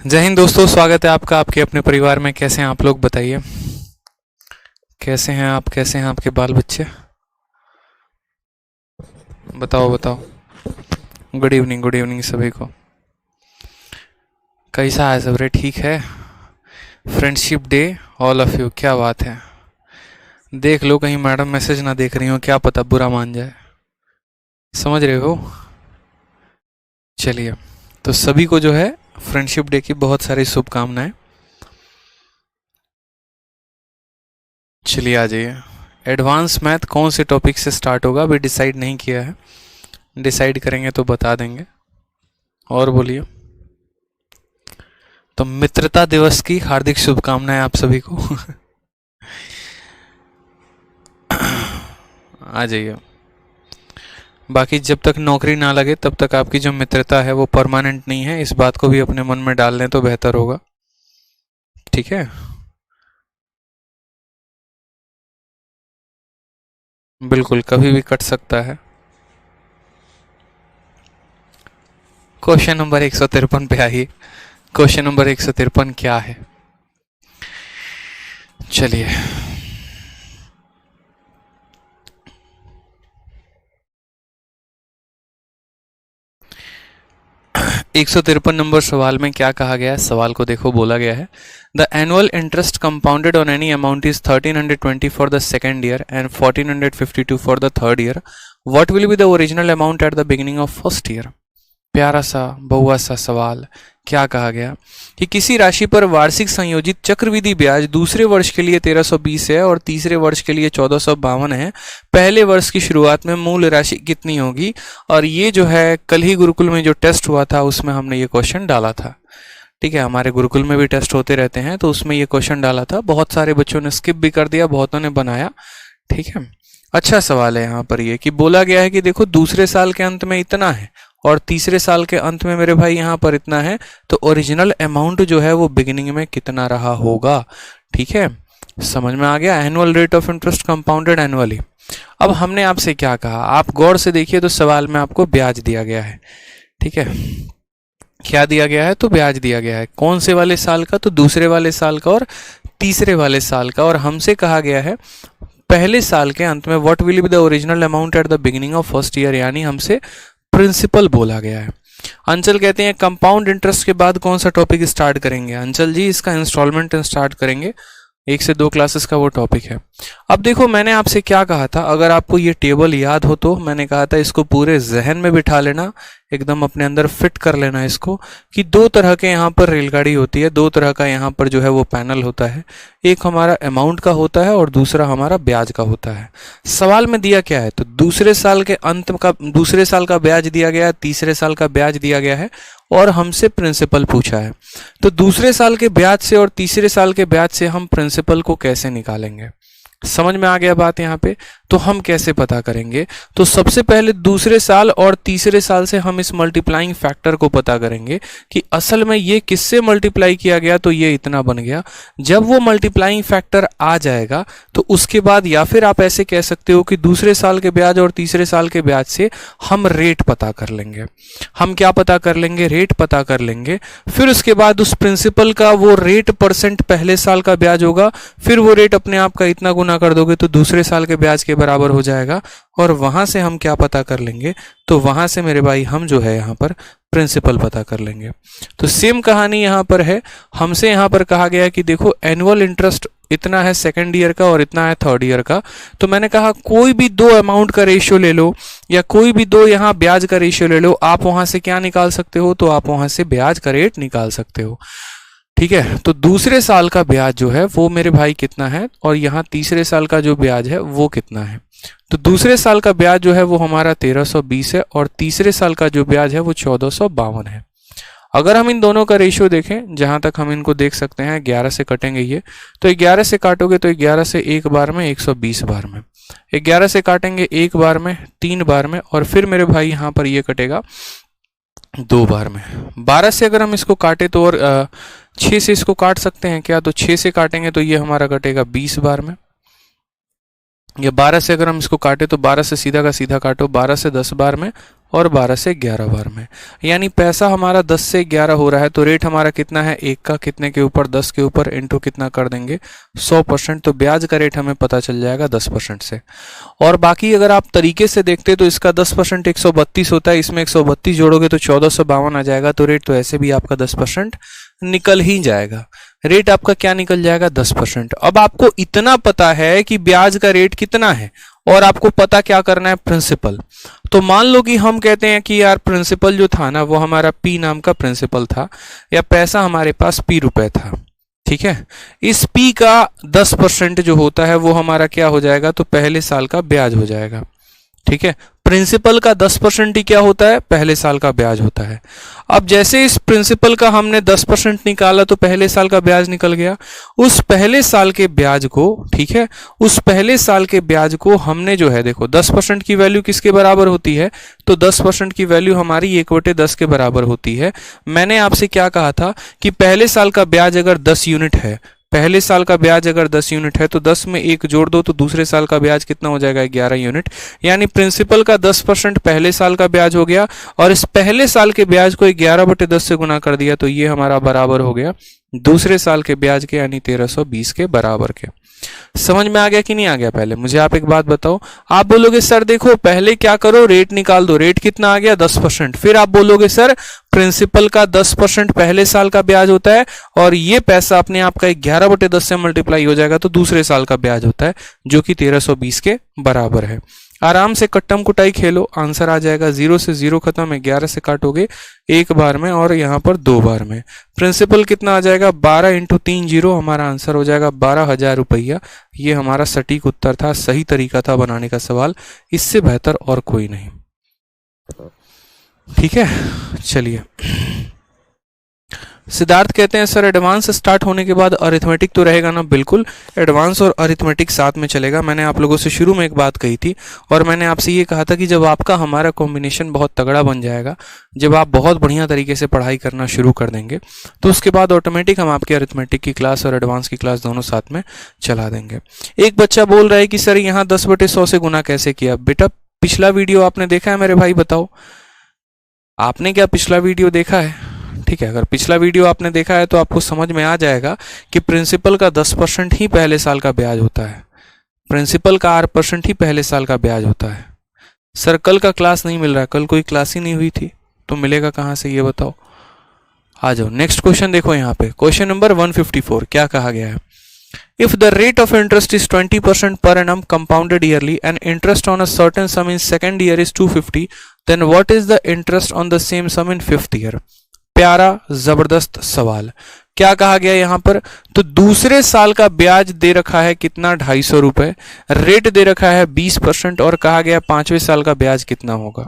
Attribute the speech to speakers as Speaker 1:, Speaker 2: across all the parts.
Speaker 1: जय हिंद दोस्तों, स्वागत है आपका आपके अपने परिवार में। कैसे हैं आप लोग, बताइए कैसे हैं आप, कैसे हैं आपके बाल बच्चे? बताओ बताओ। गुड इवनिंग सभी को। कैसा है सब रे? ठीक है। Friendship day all of you, क्या बात है। देख लो कहीं मैडम मैसेज ना देख रही हो, क्या पता बुरा मान जाए, समझ रहे हो। चलिए, तो सभी को जो है फ्रेंडशिप डे की बहुत सारी शुभकामनाएं। चलिए आ जाइए। एडवांस मैथ कौन से टॉपिक से स्टार्ट होगा अभी डिसाइड नहीं किया है, डिसाइड करेंगे तो बता देंगे। और बोलिए। तो मित्रता दिवस की हार्दिक शुभकामनाएं आप सभी को। आ जाइए। बाकी जब तक नौकरी ना लगे तब तक आपकी जो मित्रता है वो परमानेंट नहीं है, इस बात को भी अपने मन में डाल लें तो बेहतर होगा। ठीक है, बिल्कुल कभी भी कट सकता है। क्वेश्चन नंबर 153 पे आइए। क्वेश्चन नंबर 153 क्या है? चलिए, 153 नंबर सवाल में क्या कहा गया है? सवाल को देखो, बोला गया है the annual interest compounded on any amount is 1320 for the second year and 1452 for the third year. What will be the original amount at the beginning of first year? प्यारा सा बहुआ सा सवाल। क्या कहा गया कि किसी राशि पर वार्षिक संयोजित चक्रवृद्धि ब्याज दूसरे वर्ष के लिए 1320 है और तीसरे वर्ष के लिए 1452 है। पहले वर्ष की शुरुआत में मूल राशि कितनी होगी? और ये जो है कल ही गुरुकुल में जो टेस्ट हुआ था उसमें हमने ये क्वेश्चन डाला था। ठीक है, हमारे गुरुकुल में भी टेस्ट होते रहते हैं, तो उसमें ये क्वेश्चन डाला था। बहुत सारे बच्चों ने स्किप भी कर दिया, बहुतों ने बनाया। ठीक है, अच्छा सवाल है। यहाँ पर ये कि बोला गया है कि देखो दूसरे साल के अंत में इतना है और तीसरे साल के अंत में मेरे भाई यहाँ पर इतना है, तो ओरिजिनल अमाउंट जो है वो बिगिनिंग में कितना रहा होगा। ठीक है, समझ में आ गया। Annual rate of interest compounded annually. अब हमने आपसे क्या कहा, आप गौर से देखिए तो सवाल में आपको ब्याज दिया गया है। ठीक है, क्या दिया गया है? तो ब्याज दिया गया है। कौन से वाले साल का? तो दूसरे वाले साल का और तीसरे वाले साल का। और हमसे कहा गया है पहले साल के अंत में what will be the original amount at the beginning of first year, यानी हमसे प्रिंसिपल बोला गया है। अंचल कहते हैं कंपाउंड इंटरेस्ट के बाद कौन सा टॉपिक स्टार्ट करेंगे? अंचल जी इसका इंस्टॉलमेंट स्टार्ट करेंगे, 1 से 2 क्लासेस का वो टॉपिक है। अब देखो मैंने आपसे क्या कहा था, अगर आपको ये टेबल याद हो तो मैंने कहा था इसको पूरे जहन में बिठा लेना, एकदम अपने अंदर फिट कर लेना इसको, कि 2 तरह के यहाँ पर रेलगाड़ी होती है, 2 तरह का यहाँ पर जो है वो पैनल होता है। एक हमारा अमाउंट का होता है और दूसरा हमारा ब्याज का होता है। सवाल में दिया क्या है? तो दूसरे साल के अंत का, दूसरे साल का ब्याज दिया गया है, तीसरे साल का ब्याज दिया गया है और हमसे प्रिंसिपल पूछा है। तो दूसरे साल के ब्याज से और तीसरे साल के ब्याज से हम प्रिंसिपल को कैसे निकालेंगे? समझ में आ गया बात यहाँ पे? तो हम कैसे पता करेंगे? तो सबसे पहले दूसरे साल और तीसरे साल से हम इस मल्टीप्लाइंग फैक्टर को पता करेंगे कि असल में ये किससे मल्टीप्लाई किया गया, तो ये इतना बन गया। जब वो मल्टीप्लाइंग फैक्टर आ जाएगा तो उसके बाद या फिर आप ऐसे कह सकते हो कि दूसरे साल के ब्याज और तीसरे साल के ब्याज से हम रेट पता कर लेंगे। हम क्या पता कर लेंगे? रेट पता कर लेंगे। फिर उसके बाद उस प्रिंसिपल का वो रेट परसेंट पहले साल का ब्याज होगा, फिर वो रेट अपने आप का इतना गुना कर दोगे तो दूसरे साल के ब्याज के बराबर हो जाएगा। और वहां से हम क्या पता कर लेंगे? तो वहां से मेरे भाई हम जो है यहाँ पर प्रिंसिपल पता कर लेंगे। तो सेम कहानी यहाँ पर है। हमसे यहाँ पर कहा गया कि देखो एनुअल इंटरेस्ट इतना है सेकेंड ईयर का और इतना है थर्ड ईयर का। तो मैंने कहा कोई भी 2 अमाउंट का रेशियो ले लो या कोई भी 2 यहाँ ब्याज का रेशियो ले लो, आप वहां से क्या निकाल सकते हो? तो आप वहां से ब्याज का रेट निकाल सकते हो। ठीक है, तो दूसरे साल का ब्याज जो है वो मेरे भाई कितना है और यहाँ तीसरे साल का जो ब्याज है वो कितना है? तो दूसरे साल का ब्याज जो है वो हमारा 1320 है और तीसरे साल का जो ब्याज है वो 1452 है। अगर हम इन दोनों का रेशियो देखें, जहां तक हम इनको देख सकते हैं, 11 से कटेंगे ये, तो 11 से काटोगे तो 11 से एक बार में 120 बार में, 11 से काटेंगे एक बार में, 3 बार में, और फिर मेरे भाई यहाँ पर ये कटेगा 2 बार में। 12 से अगर हम इसको काटे तो और 6 से इसको काट सकते हैं क्या? तो 6 से काटेंगे तो ये हमारा कटेगा 20 बार में। या 12 से अगर हम इसको काटे तो 12 से सीधा का सीधा काटो, 12 से 10 बार में और 12 से 11 बार में। यानी पैसा हमारा 10 से 11 हो रहा है तो रेट हमारा कितना है, 1 का कितने के ऊपर, 10 के ऊपर, इंटू कितना कर देंगे 100%। तो ब्याज का रेट हमें पता चल जाएगा 10% से। और बाकी अगर आप तरीके से देखते तो इसका 10% 132 होता है, इसमें 132 जोड़ोगे तो 1452 आ जाएगा। तो रेट तो ऐसे भी आपका 10% निकल ही जाएगा। रेट आपका क्या निकल जाएगा, 10%। अब आपको इतना पता है कि ब्याज का रेट कितना है और आपको पता क्या करना है, प्रिंसिपल। तो मान लो कि हम कहते हैं कि यार प्रिंसिपल जो था ना वो हमारा P नाम का प्रिंसिपल था, या पैसा हमारे पास P रुपए था, ठीक है। इस P का 10% जो होता है वो हमारा क्या हो जाएगा, तो पहले साल का ब्याज हो जाएगा, ठीक है। प्रिंसिपल का 10% ही क्या होता है, पहले साल का ब्याज होता है। अब जैसे इस प्रिंसिपल का हमने 10% निकाला तो पहले साल का ब्याज निकल गया। उस पहले साल के ब्याज को, ठीक है, उस पहले साल के ब्याज को हमने जो है, देखो 10% की वैल्यू किसके बराबर होती है, तो 10% की वैल्यू हमारी 1/10 के बराबर होती है। मैंने आपसे क्या कहा था कि पहले साल का ब्याज अगर 10 यूनिट है, पहले साल का ब्याज अगर 10 यूनिट है तो 10 में 1 जोड़ दो तो दूसरे साल का ब्याज कितना हो जाएगा, 11 यूनिट। यानी प्रिंसिपल का 10% पहले साल का ब्याज हो गया और इस पहले साल के ब्याज को 11/10 से गुना कर दिया तो ये हमारा बराबर हो गया दूसरे साल के ब्याज के, यानी 1320 के बराबर के। समझ में आ गया कि नहीं आ गया? पहले मुझे आप एक बात बताओ, आप बोलोगे सर देखो पहले क्या करो, रेट निकाल दो, रेट कितना आ गया 10%। फिर आप बोलोगे सर प्रिंसिपल का 10% पहले साल का ब्याज होता है और ये पैसा अपने आप का 11/10 से मल्टीप्लाई हो जाएगा तो दूसरे साल का ब्याज होता है जो कि 1320 के बराबर है। आराम से कट्टम कुटाई खेलो, आंसर आ जाएगा। 0 से 0 खत्म है, 11 से काटोगे 1 बार में और यहाँ पर 2 बार में। प्रिंसिपल कितना आ जाएगा, 12 × 3 0, हमारा आंसर हो जाएगा 12,000 रुपया। ये हमारा सटीक उत्तर था, सही तरीका था बनाने का सवाल, इससे बेहतर और कोई नहीं। ठीक है, चलिए। सिद्धार्थ कहते हैं सर एडवांस स्टार्ट होने के बाद अरिथमेटिक तो रहेगा ना? बिल्कुल, एडवांस और अरिथमेटिक साथ में चलेगा। मैंने आप लोगों से शुरू में एक बात कही थी और मैंने आपसे ये कहा था कि जब आपका हमारा कॉम्बिनेशन बहुत तगड़ा बन जाएगा, जब आप बहुत बढ़िया तरीके से पढ़ाई करना शुरू कर देंगे तो उसके बाद ऑटोमेटिक हम आपकी अरिथमेटिक की क्लास और एडवांस की क्लास दोनों साथ में चला देंगे। एक बच्चा बोल रहा है कि सर यहाँ 10/100 से गुना कैसे किया? बेटा पिछला वीडियो आपने देखा है मेरे भाई? बताओ आपने क्या पिछला वीडियो देखा है? ठीक है, अगर पिछला वीडियो आपने देखा है तो आपको समझ में आ जाएगा कि प्रिंसिपल का 10% ही पहले साल का ब्याज होता है। प्रिंसिपल का 8% ही पहले साल का ब्याज होता है। सर कल का क्लास नहीं मिल रहा है, कल कोई क्लास ही नहीं हुई थी, तो मिलेगा कहाँ से ये बताओ? आ जाओ, नेक्स्ट क्वेश्चन देखो यहाँ पे, क्वेश्चन नंबर 154 क्या कहा गया है? If the rate of interest is 20% per annum compounded yearly and interest on a certain sum in second year is 250, then what is the interest on the same sum in fifth year? प्यारा जबरदस्त सवाल। क्या कहा गया यहाँ पर? तो दूसरे साल का ब्याज दे रखा है कितना, 250 रुपए, रेट दे रखा है 20% और कहा गया पांचवें साल का ब्याज कितना होगा।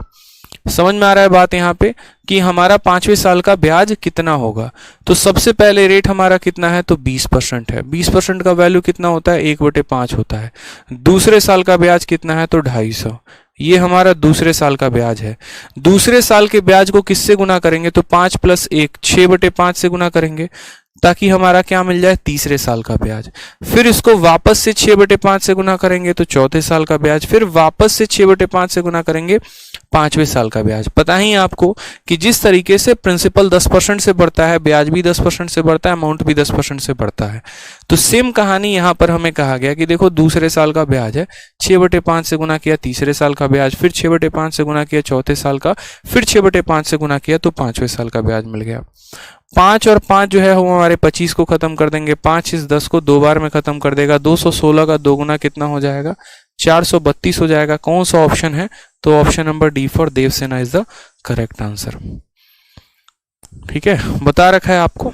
Speaker 1: समझ में आ रहा है बात यहाँ पे कि हमारा पांचवें साल का ब्याज कितना होगा? तो सबसे पहले रेट हमारा कितना है, तो 20% है। 20% का वैल्यू कितना होता है, 1/5 होता है। दूसरे साल का ब्याज कितना है, तो 250। ये हमारा दूसरे साल का ब्याज है। दूसरे साल के ब्याज को किससे गुना करेंगे, तो 5 + 1 6/5 से गुना करेंगे ताकि हमारा क्या मिल जाए, तीसरे साल का ब्याज। फिर इसको वापस से 6/5 से गुना करेंगे तो चौथे साल का ब्याज। फिर वापस से 6/5 से गुना करेंगे पांचवें साल का ब्याज। पता ही आपको कि जिस तरीके से प्रिंसिपल 10% से बढ़ता है, ब्याज भी 10% से बढ़ता है, अमाउंट भी 10% से बढ़ता है। तो सेम कहानी यहाँ पर हमें कहा गया कि देखो दूसरे साल का ब्याज है, 6/5 से गुना किया तीसरे साल का ब्याज, फिर 6/5 से गुना किया चौथे साल का, फिर 6/5 से गुना किया तो पांचवें साल का ब्याज मिल गया। 5 और 5 जो है वो हमारे 25 को खत्म कर देंगे। 5 इस 10 को 2 बार में खत्म कर देगा। 216 का 2 गुना कितना हो जाएगा, 432 हो जाएगा। कौन सा ऑप्शन है, तो option number D for Devasena is the correct answer. ठीक है, बता रखा है आपको।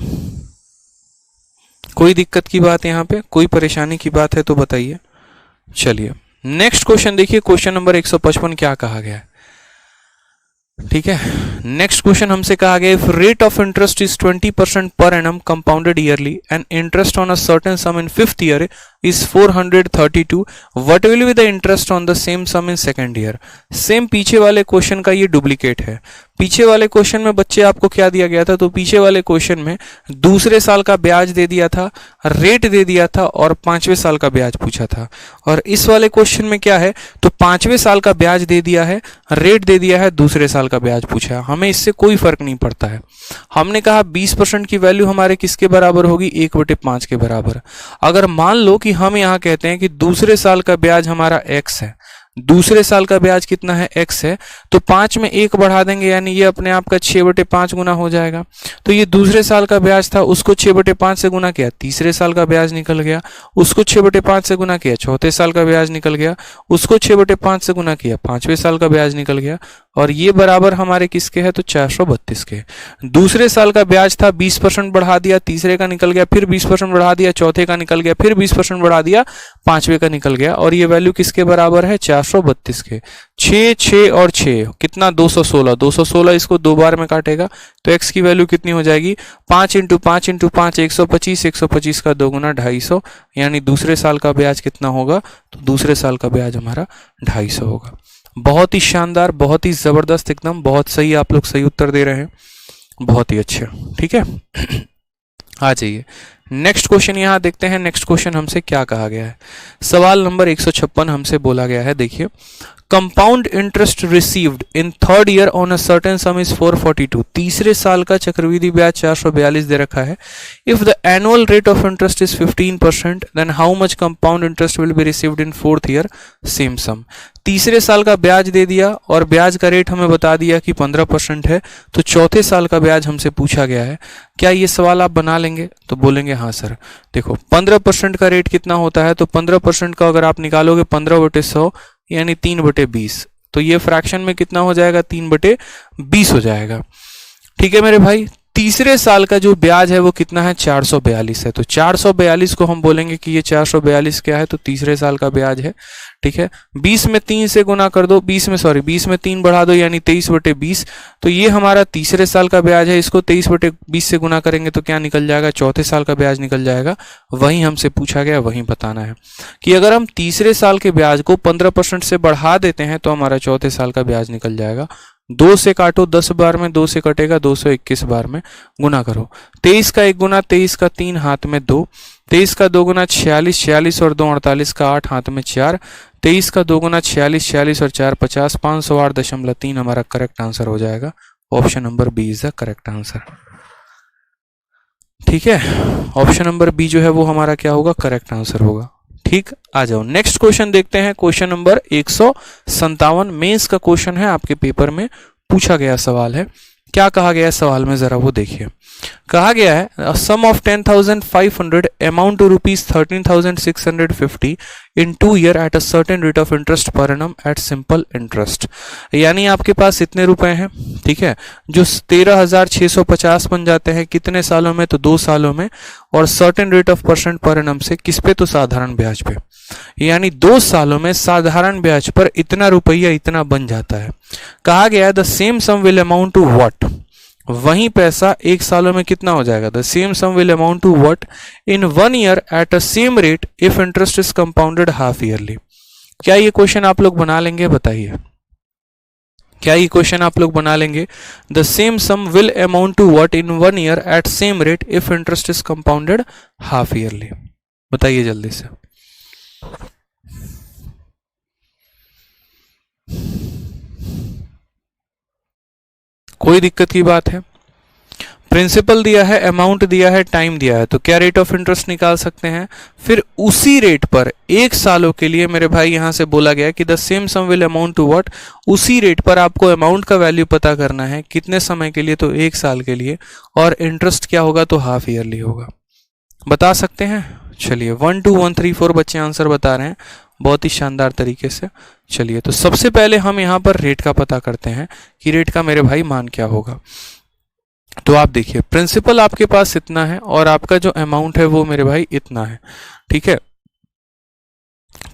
Speaker 1: कोई दिक्कत की बात यहाँ पे, कोई परेशानी की बात है तो बताइए। चलिए नेक्स्ट क्वेश्चन देखिए, क्वेश्चन नंबर 155 क्या कहा गया है। ठीक है, नेक्स्ट क्वेश्चन हमसे कहा गया, if rate of interest is 20% per annum compounded yearly and interest on a certain sum in fifth year is 432, what will be the interest on the same sum in second year? Same पीछे वाले question का ये duplicate है। पीछे वाले question में बच्चे आपको क्या दिया गया था, तो पीछे वाले क्वेश्चन में दूसरे साल का ब्याज दे दिया था, रेट दे दिया था और 5वें साल का ब्याज पूछा था। और इस वाले क्वेश्चन में क्या है, तो 5वें साल का ब्याज दे दिया है, रेट दे दिया है, दूसरे साल का ब्याज पूछा है। हमें इससे कोई फर्क नहीं पड़ता है। हमने कहा 20% की वैल्यू हमारे किसके बराबर होगी, 1/5 के बराबर। अगर मान लो कि हम यहाँ कहते हैं कि दूसरे साल का ब्याज हमारा x है, दूसरे साल का ब्याज कितना है, x है, तो 5 में 1 बढ़ा देंगे, यानी ये अपने आप का 6/5 गुना हो जाएगा। तो ये दूसरे साल का ब्याज था, उसको 6/5 से गुना किया, तीसरे साल का ब्याज निकल गया, उसको 6/5 से गुना किया, चौथे साल का ब्याज निकल गया, उसको 6/5 से गुना किया, 5वें साल का ब्याज निकल गया। और ये बराबर हमारे किसके है, तो 432 के। दूसरे साल का ब्याज था, 20% बढ़ा दिया, तीसरे का निकल गया, फिर 20% बढ़ा दिया, चौथे का निकल गया, फिर 20% बढ़ा दिया, 5वें का निकल गया। और ये वैल्यू किसके बराबर है, 432 के। 6 6 और 6 कितना, 216। 216 इसको 2 बार में काटेगा तो x की वैल्यू कितनी हो जाएगी, 5 × 5 × 5 125, 125 का 2 गुना 250, यानी दूसरे साल का ब्याज कितना होगा, तो दूसरे साल का ब्याज हमारा 250 होगा। बहुत ही शानदार, बहुत ही जबरदस्त, एकदम बहुत सही, आप लोग सही उत्तर दे रहे हैं, बहुत ही अच्छे। ठीक है, आ जाइए नेक्स्ट क्वेश्चन यहाँ देखते हैं। नेक्स्ट क्वेश्चन हमसे क्या कहा गया है, सवाल नंबर 156 हमसे बोला गया है। देखिए, compound interest received in third year on a certain some is 442। तीसरे साल का चक्रवृद्धि ब्याज 442 दे रखा है। If the annual rate of interest is 15%, then how much compound interest will be received in fourth year same sum. तीसरे साल का ब्याज दे दिया और ब्याज का रेट हमें बता दिया कि 15% है, तो चौथे साल का ब्याज हमसे पूछा गया है। क्या ये सवाल आप बना लेंगे, तो बोलेंगे हाँ सर। देखो 15% का रेट कितना होता है, तो 15% का अगर आप निकालोगे 15/100 यानी 3/20, तो ये फ्रैक्शन में कितना हो जाएगा, 3/20 हो जाएगा। ठीक है मेरे भाई, तीसरे साल का जो ब्याज है वो कितना है, 442 है। तो 442 को हम बोलेंगे कि ये 442 क्या है, तो तीसरे साल का ब्याज है। ठीक है, 20 में 3 से गुना कर दो, 20 में 3 बढ़ा दो, यानी 23/20, तो ये हमारा तीसरे साल का ब्याज है। इसको 23/20 से गुना करेंगे तो क्या निकल जाएगा, चौथे साल का ब्याज निकल जाएगा। वही हमसे पूछा गया, वही बताना है कि अगर हम तीसरे साल के ब्याज को 15% से बढ़ा देते हैं तो हमारा चौथे साल का ब्याज निकल जाएगा। 2 से काटो 10 बार में, 2 से कटेगा 221 बार में, गुना करो। 23 का 1 गुना, 23 का 3 हाथ में 2, 23 का 2 गुना 46, 46 और 2 48 का 8 हाथ में 4, 23 का 2 गुना 46, 46 और 4 50, 508.3 हमारा करेक्ट आंसर हो जाएगा। Option number B is the correct answer. ठीक है, ऑप्शन नंबर बी जो है वो हमारा क्या होगा, करेक्ट आंसर होगा। ठीक, आ जाओ नेक्स्ट क्वेश्चन देखते हैं। क्वेश्चन नंबर 157 मेंस का क्वेश्चन है, आपके पेपर में पूछा गया सवाल है। क्या कहा गया है सवाल में, जरा वो देखिए। कहा गया है sum of 10,500 amount to ₹13,650 in 2 year at a certain rate of interest per annum at simple interest. यानी आपके पास इतने रुपए हैं, ठीक है, जो 13,650 बन जाते हैं कितने सालों में, तो 2 सालों में, और certain rate of percent per annum से किस पे, तो साधारण ब्याज पे। यानी 2 सालों में साधारण ब्याज पर इतना रुपया इतना बन जाता है। कहा गया the same sum will amount to what, वही पैसा 1 सालों में कितना हो जाएगा, the same sum will amount to what in 1 year at a same rate if interest is compounded half yearly. क्या ये क्वेश्चन आप लोग बना लेंगे, बताइए, क्या ये क्वेश्चन आप लोग बना लेंगे। The same sum will amount to what in 1 year at same rate if interest is compounded half yearly, बताइए जल्दी से। कोई दिक्कत की बात है, प्रिंसिपल दिया है, अमाउंट दिया है, टाइम दिया है, तो क्या रेट ऑफ इंटरेस्ट निकाल सकते हैं। फिर उसी रेट पर 1 सालों के लिए मेरे भाई यहां से बोला गया कि the same sum will amount to what, उसी रेट पर आपको अमाउंट का वैल्यू पता करना है कितने समय के लिए, तो 1 साल के लिए, और इंटरेस्ट क्या होगा, तो हाफ ईयरली होगा। बता सकते हैं, चलिए 1 2 1 3 4 बच्चे आंसर बता रहे हैं बहुत ही शानदार तरीके से। चलिए, तो सबसे पहले हम यहाँ पर रेट का पता करते हैं कि रेट का मेरे भाई मान क्या होगा। तो आप देखिए, प्रिंसिपल आपके पास इतना है और आपका जो अमाउंट है वो मेरे भाई इतना है, ठीक है।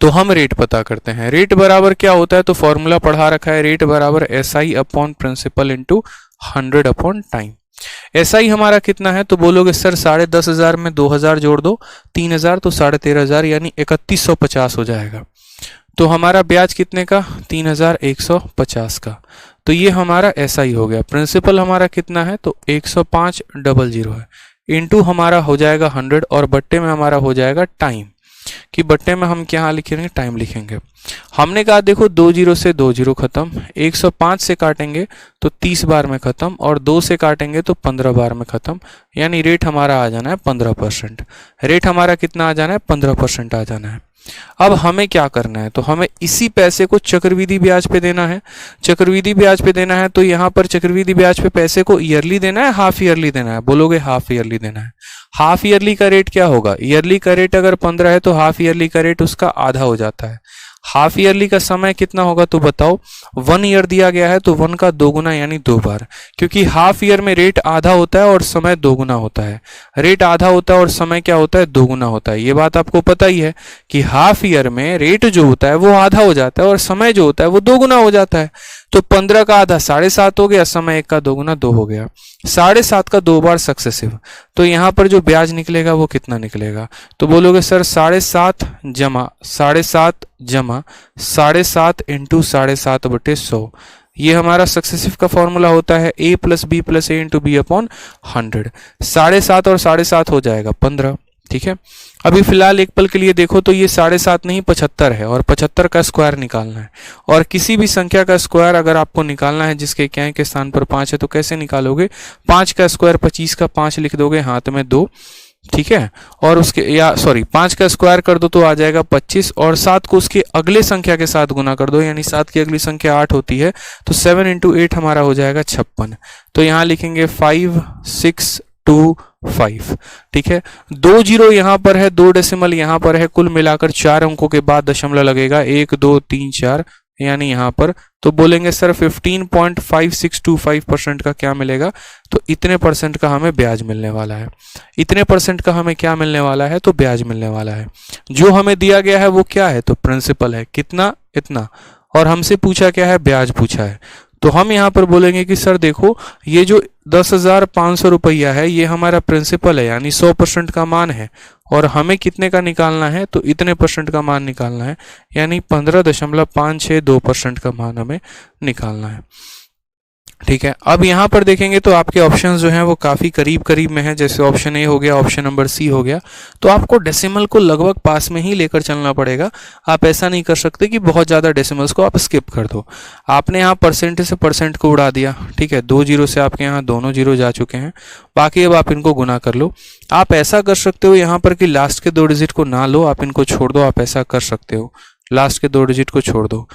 Speaker 1: तो हम रेट पता करते हैं। रेट बराबर क्या होता है, तो फॉर्मूला पढ़ा रखा है, रेट बराबर SI upon principal into 100 upon time. SI हमारा कितना है, तो बोलोगे सर 10,500 में 2,000 जोड़ दो, 3,000 तो 13,500 यानी 3,150 हो जाएगा। तो हमारा ब्याज कितने का, 3150 का। तो ये हमारा ऐसा ही हो गया। प्रिंसिपल हमारा कितना है, तो 105,000 है, इनटू हमारा हो जाएगा 100 और बट्टे में हमारा हो जाएगा टाइम, कि बट्टे में हम क्या लिखेंगे, टाइम लिखेंगे। हमने कहा देखो 20 से 20 खत्म, 105 से काटेंगे तो 30 बार में खत्म, और 2 से काटेंगे तो 15 बार में खत्म, यानी रेट हमारा आ जाना है 15%। रेट हमारा कितना आ जाना है, 15% आ जाना है। अब हमें क्या करना है, तो हमें इसी पैसे को चक्रवृद्धि ब्याज पे देना है। चक्रवृद्धि ब्याज पे देना है तो यहाँ पर चक्रवृद्धि ब्याज पे पैसे को ईयरली देना है, हाफ ईयरली देना है, बोलोगे हाफ ईयरली देना है। हाफ ईयरली का रेट क्या होगा, ईयरली का रेट अगर 15 है तो हाफ ईयरली का रेट उसका आधा हो जाता है। हाफ ईयरली का समय कितना होगा, तो बताओ। 1 ईयर दिया गया है तो 1 का 2 गुना यानी 2 बार, क्योंकि हाफ ईयर में रेट आधा होता है और समय 2 गुना होता है। रेट आधा होता है और समय क्या होता है, 2 गुना होता है। ये बात आपको पता ही है कि हाफ ईयर में रेट जो होता है वो आधा हो जाता है और समय जो होता है वो 2 गुना हो जाता है। तो 15 का आधा 7.5 हो गया, समय 1 का 2 गुना 2 हो गया। 7.5 का 2 बार सक्सेसिव, तो यहाँ पर जो ब्याज निकलेगा वो कितना निकलेगा, तो बोलोगे सर 7.5 जमा 7.5 जमा 7.5 इंटू 7.5/100। ये हमारा सक्सेसिव का फॉर्मूला होता है a + b + a × b upon 100। 7.5 और 7.5 हो जाएगा 15, ठीक है। अभी फिलहाल एक पल के लिए देखो तो ये 7.5 नहीं 75 है, और 75 का स्क्वायर निकालना है। और किसी भी संख्या का स्क्वायर अगर आपको निकालना है जिसके क्या के स्थान पर 5 है तो कैसे निकालोगे, 5 का स्क्वायर 25 का 5 लिख दोगे, हाथ में 2, ठीक है। और उसके 5 का स्क्वायर कर दो तो आ जाएगा 25, और 7 को उसके अगले संख्या के साथ गुना कर दो, यानी 7 की अगली संख्या 8 होती है, तो 7 × 8 हमारा हो जाएगा 56। तो यहाँ लिखेंगे 5625, ठीक है। 2 जीरो यहाँ पर है, 2 डेसिमल यहाँ पर है, कुल मिलाकर 4 अंकों के बाद दशमलव लगेगा, 1 2 3 4, यानी यहाँ पर। तो बोलेंगे सर 15.5625% का क्या मिलेगा, तो इतने परसेंट का हमें ब्याज मिलने वाला है। इतने परसेंट का हमें क्या मिलने वाला है, तो ब्याज मिलने वाला है। जो हमें दिया गया है वो क्या है, तो प्रिंसिपल है, कितना, इतना, और हमसे पूछा क्या है, ब्याज पूछा है। तो हम यहाँ पर बोलेंगे कि सर देखो ये जो 10,500 रुपया है ये हमारा प्रिंसिपल है, यानी 100% का मान है, और हमें कितने का निकालना है, तो इतने परसेंट का मान निकालना है, यानी 15.562% का मान हमें निकालना है, ठीक है। अब यहाँ पर देखेंगे तो आपके ऑप्शंस जो हैं वो काफ़ी करीब करीब में हैं, जैसे ऑप्शन ए हो गया, ऑप्शन नंबर सी हो गया। तो आपको डेसिमल को लगभग पास में ही लेकर चलना पड़ेगा। आप ऐसा नहीं कर सकते कि बहुत ज़्यादा डेसिमल्स को आप स्किप कर दो। आपने यहाँ परसेंट से परसेंट को उड़ा दिया, ठीक है, 2 जीरो से आपके यहाँ दोनों जीरो जा चुके हैं, बाकी अब आप इनको गुना कर लो। आप ऐसा कर सकते हो यहाँ पर कि लास्ट के 2 डिजिट को ना लो, आप इनको छोड़ दो, आप ऐसा कर सकते हो, लास्ट के 2 डिजिट को छोड़ दो,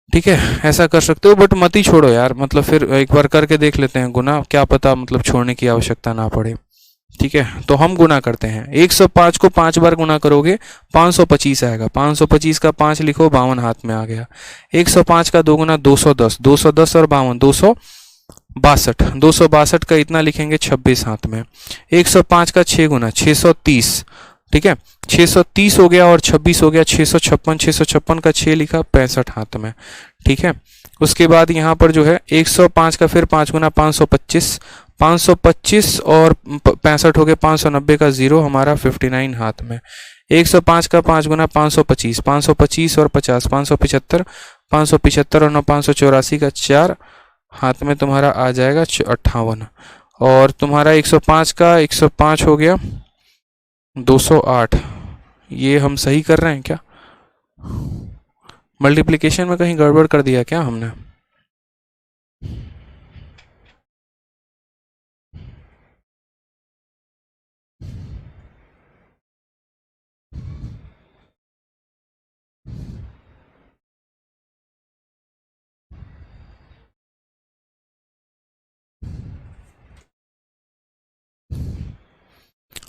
Speaker 1: ठीक है, ऐसा कर सकते हो, बट मत ही छोड़ो यार, मतलब फिर एक बार करके देख लेते हैं गुना, क्या पता मतलब छोड़ने की आवश्यकता ना पड़े, ठीक है। तो हम गुना करते हैं, 105 को 5 बार गुना करोगे 525 आएगा, 525 का 5 लिखो, 52 हाथ में आ गया। 105 का 2 गुना 210, 210 और 52 262, 262 का इतना लिखेंगे 26 हाथ में। 105 का 6 गुना 630, ठीक है, 630 हो गया और 26 हो गया, 656, 656 का 6 लिखा, 65 हाथ में, ठीक है। उसके बाद यहाँ पर जो है 105 का फिर 5 गुना 525, 525 और 65 हो गए, 590 का 0 हमारा 59 हाथ में। 105 का 5 गुना 525, 525 और 50 575, 575 और 9 584 का 4 हाथ में तुम्हारा आ जाएगा 58, और तुम्हारा 105 का 105 हो गया 208। ये हम सही कर रहे हैं क्या, मल्टीप्लिकेशन में कहीं गड़बड़ कर दिया क्या हमने?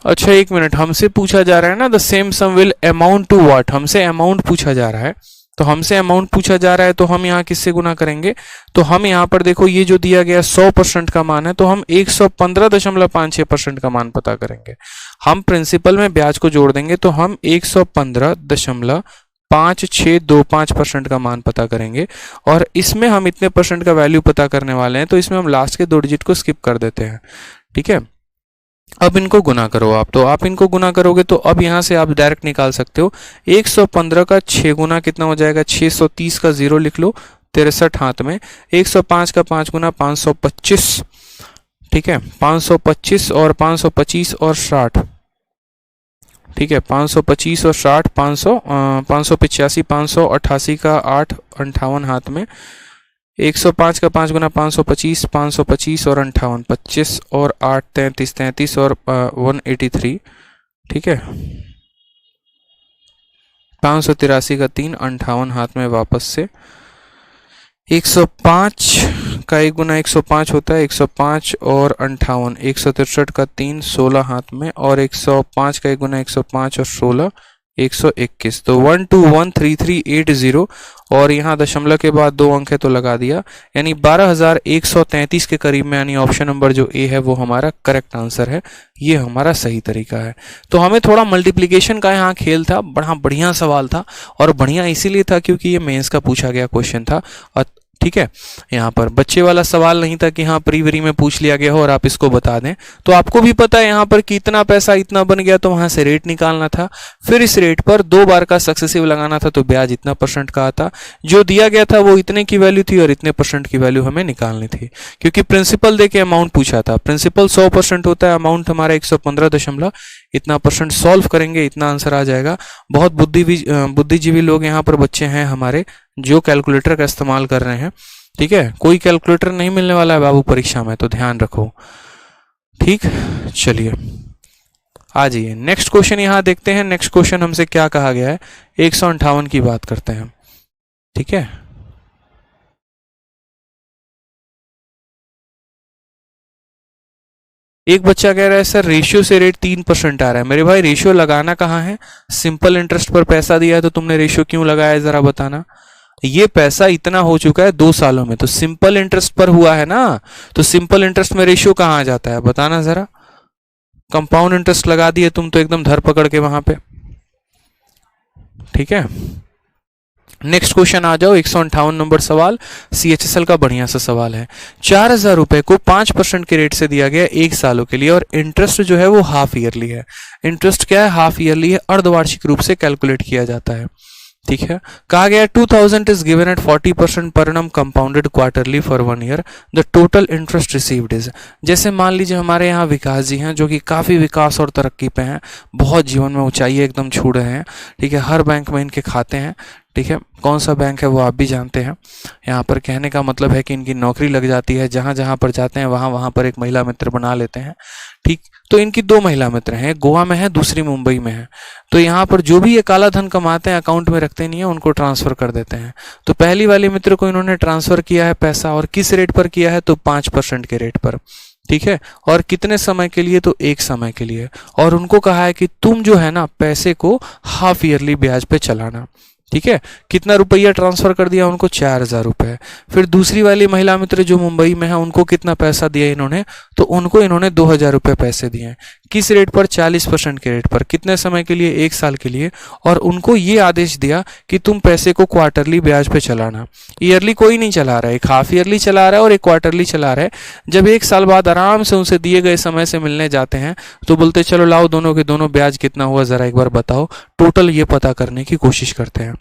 Speaker 1: अच्छा एक मिनट, हमसे पूछा जा रहा है ना, the same sum will amount to what, हमसे अमाउंट पूछा जा रहा है। तो हमसे अमाउंट पूछा जा रहा है तो हम यहाँ किससे गुना करेंगे, तो हम यहाँ पर देखो ये जो दिया गया 100% का मान है, तो हम 115.56% का मान पता करेंगे। हम प्रिंसिपल में ब्याज को जोड़ देंगे तो हम 115.5625% का मान पता करेंगे, और इसमें हम इतने परसेंट का वैल्यू पता करने वाले हैं, तो इसमें हम लास्ट के 2 डिजिट को स्किप कर देते हैं, ठीक है। अब इनको गुना करो आप, तो आप इनको गुना करोगे तो अब यहाँ से आप डायरेक्ट निकाल सकते हो। 115 का 6 गुना कितना हो जाएगा, 630 का 0 लिख लो, 63 हाथ में। 105 का 5 गुना 525, ठीक है, 525 और 525 और 60, ठीक है, 525 और 60, 585, 588 का 8, 58 हाथ में। 105 का 5 गुना 525, 525 और 58, 25 और 8, 33, 33 और 183, ठीक है, 583 का 3, 58 हाथ में वापस से। 105 का 1 गुना 105 होता है, 105 और 58, 163 का 3, 16 हाथ में, और 105 का 1 गुना 105 और 16, 121, तो 1213380, और यहाँ दशमलव के बाद 2 अंक है तो लगा दिया, यानी 12,133 के करीब में, यानी ऑप्शन नंबर जो ए है वो हमारा करेक्ट आंसर है, ये हमारा सही तरीका है। तो हमें थोड़ा मल्टीप्लिकेशन का यहाँ खेल था, बड़ा बढ़िया सवाल था, और बढ़िया इसीलिए था क्योंकि ये मेंस का पूछा गया क्वेश्चन था, और ठीक है, यहाँ पर बच्चे वाला सवाल नहीं था कि हाँ प्री वरी में पूछ लिया गया हो और आप इसको बता दें। तो आपको भी पता है यहाँ पर कितना पैसा इतना बन गया, तो वहां से रेट निकालना था, फिर इस रेट पर 2 बार का सक्सेसिव लगाना था, तो ब्याज इतना % का आता, जो दिया गया था वो इतने की वैल्यू थी और इतने % की वैल्यू हमें निकालनी थी, क्योंकि प्रिंसिपल देके अमाउंट पूछा था। प्रिंसिपल 100% होता है, अमाउंट हमारा 115 इतना % सॉल्व करेंगे, इतना आंसर आ जाएगा। बहुत बुद्धिजीवी लोग यहाँ पर बच्चे हैं हमारे जो कैलकुलेटर का इस्तेमाल कर रहे हैं, ठीक है, कोई कैलकुलेटर नहीं मिलने वाला है बाबू परीक्षा में, तो ध्यान रखो, ठीक। चलिए आ जाइए नेक्स्ट क्वेश्चन यहाँ देखते हैं। नेक्स्ट क्वेश्चन हमसे क्या कहा गया है, 158 की बात करते हैं, ठीक है। एक बच्चा कह रहा है सर रेशियो से रेट 3% आ रहा है। मेरे भाई रेशियो लगाना कहाँ है, सिंपल इंटरेस्ट पर पैसा दिया है तो तुमने रेशियो क्यों लगाया, जरा बताना। ये पैसा इतना हो चुका है 2 सालों में, तो सिंपल इंटरेस्ट पर हुआ है ना, तो सिंपल इंटरेस्ट में रेशियो कहाँ आ जाता है, बताना जरा। कंपाउंड इंटरेस्ट लगा दिए तुम तो एकदम धर पकड़ के वहां पे, ठीक है। नेक्स्ट क्वेश्चन आ जाओ, 158 नंबर सवाल, CHSL का बढ़िया सा सवाल है। 4,000 रुपए को 5% के रेट से दिया गया 1 सालों के लिए, और इंटरेस्ट जो है वो हाफ ईयरली है। इंटरेस्ट क्या है, हाफ ईयरली है, अर्धवार्षिक रूप से कैलकुलेट किया जाता है, ठीक है। कहा गया 2000 इज गिवन एट 40% पर annum compounded quarterly for 1 year, the total interest received is. जैसे मान लीजिए हमारे यहाँ विकास जी हैं जो कि काफ़ी विकास और तरक्की पे हैं, बहुत जीवन में ऊंचाई एकदम छू रहे हैं, ठीक है। हर बैंक में इनके खाते हैं, ठीक है। कौन सा बैंक है वो आप भी जानते हैं। यहाँ पर कहने का मतलब है कि इनकी नौकरी लग जाती है, जहाँ जहाँ पर जाते हैं वहाँ वहाँ पर एक महिला मित्र बना लेते हैं, ठीक। तो इनकी 2 महिला मित्र हैं, एक गोवा में है, दूसरी मुंबई में है। तो यहाँ पर जो भी ये काला धन कमाते हैं अकाउंट में रखते नहीं है, उनको ट्रांसफर कर देते हैं। तो पहली वाली मित्र को इन्होंने ट्रांसफर किया है पैसा, और किस रेट पर किया है, तो 5% के रेट पर, ठीक है। और कितने समय के लिए, तो 1 समय के लिए। और उनको कहा है कि तुम जो है ना पैसे को हाफ ईयरली ब्याज पे चलाना, ठीक है। कितना रुपया ट्रांसफर कर दिया उनको, 4,000 रुपए। फिर दूसरी वाली महिला मित्र जो मुंबई में है, उनको कितना पैसा दिया इन्होंने, तो उनको इन्होंने 2,000 रुपए पैसे दिए। किस रेट पर, 40% के रेट पर। कितने समय के लिए, 1 साल के लिए। और उनको ये आदेश दिया कि तुम पैसे को क्वार्टरली ब्याज पे चलाना। ईयरली कोई नहीं चला रहा है, एक हाफ ईयरली चला रहा है और एक क्वार्टरली चला रहा है। जब 1 साल बाद आराम से उनसे दिए गए समय से मिलने जाते हैं तो बोलते चलो लाओ दोनों के दोनों ब्याज कितना हुआ जरा एक बार बताओ, टोटल ये पता करने की कोशिश करते हैं।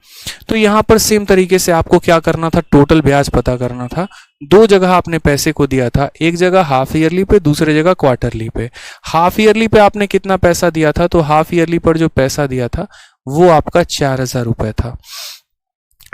Speaker 1: तो यहाँ पर सेम तरीके से आपको क्या करना था, टोटल ब्याज पता करना था। 2 जगह आपने पैसे को दिया था, एक जगह हाफ ईयरली पे, दूसरी जगह क्वार्टरली पे। हाफ ईयरली पे आपने कितना पैसा दिया था, तो हाफ ईयरली पर जो पैसा दिया था वो आपका 4,000 रुपए था,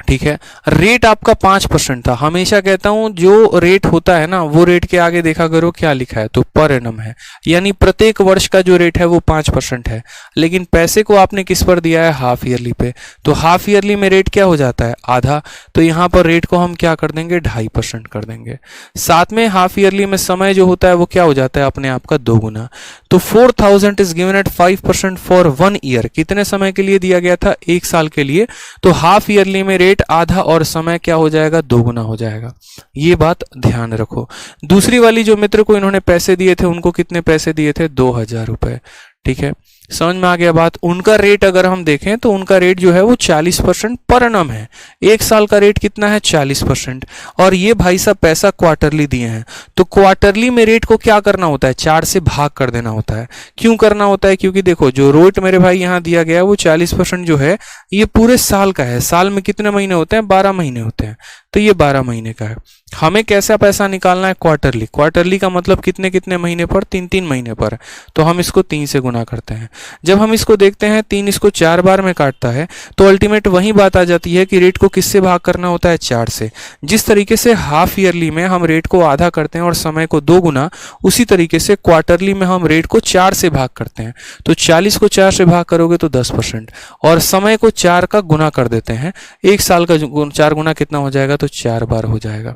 Speaker 1: ठीक है। रेट आपका 5% था। हमेशा कहता हूं जो रेट होता है ना वो रेट के आगे देखा करो क्या लिखा है, तो पर एनम है, यानी प्रत्येक वर्ष का जो रेट है वो 5% है। लेकिन पैसे को आपने किस पर दिया है, हाफ ईयरली पे। तो हाफ ईयरली में रेट क्या हो जाता है, आधा। तो यहां पर रेट को हम क्या कर देंगे, 2.5% कर देंगे। साथ में हाफ ईयरली में समय जो होता है वो क्या हो जाता है, अपने आप का 2 गुना। तो 4,000 is given at 5% for 1 year. कितने समय के लिए दिया गया था, 1 साल के लिए। तो हाफ ईयरली में रेट आधा और समय क्या हो जाएगा, 2 गुना हो जाएगा। ये बात ध्यान रखो। दूसरी वाली जो मित्र को इन्होंने पैसे दिए थे उनको कितने पैसे दिए थे, 2,000 रुपए, ठीक है। समझ में आ गया बात। उनका रेट अगर हम देखें तो उनका रेट जो है वो 40% पर एनम है। एक साल का रेट कितना है? 40%। और ये भाई साहब पैसा क्वार्टरली दिए हैं, तो क्वार्टरली में रेट को क्या करना होता है? 4 से भाग कर देना होता है। क्यों करना होता है? क्योंकि देखो जो रेट मेरे भाई यहाँ दिया गया है वो 40% जो है ये पूरे साल का है। साल में कितने महीने होते हैं? 12 महीने होते हैं, तो ये 12 महीने का है। हमें कैसा पैसा निकालना है? क्वार्टरली। क्वार्टरली का मतलब कितने कितने महीने पर? 3 महीने पर। तो हम इसको 3 से गुना करते हैं। जब हम इसको देखते हैं 3 इसको 4 बार में काटता है, तो अल्टीमेट वही बात आ जाती है कि रेट को किससे भाग करना होता है? 4 से। जिस तरीके से हाफ ईयरली में हम रेट को आधा करते हैं और समय को 2 गुना, उसी तरीके से क्वार्टरली में हम रेट को 4 से भाग करते हैं। तो 40 को 4 से भाग करोगे तो 10%, और समय को 4 का गुना कर देते हैं। एक साल का 4 गुना कितना हो जाएगा? तो 4 बार हो जाएगा।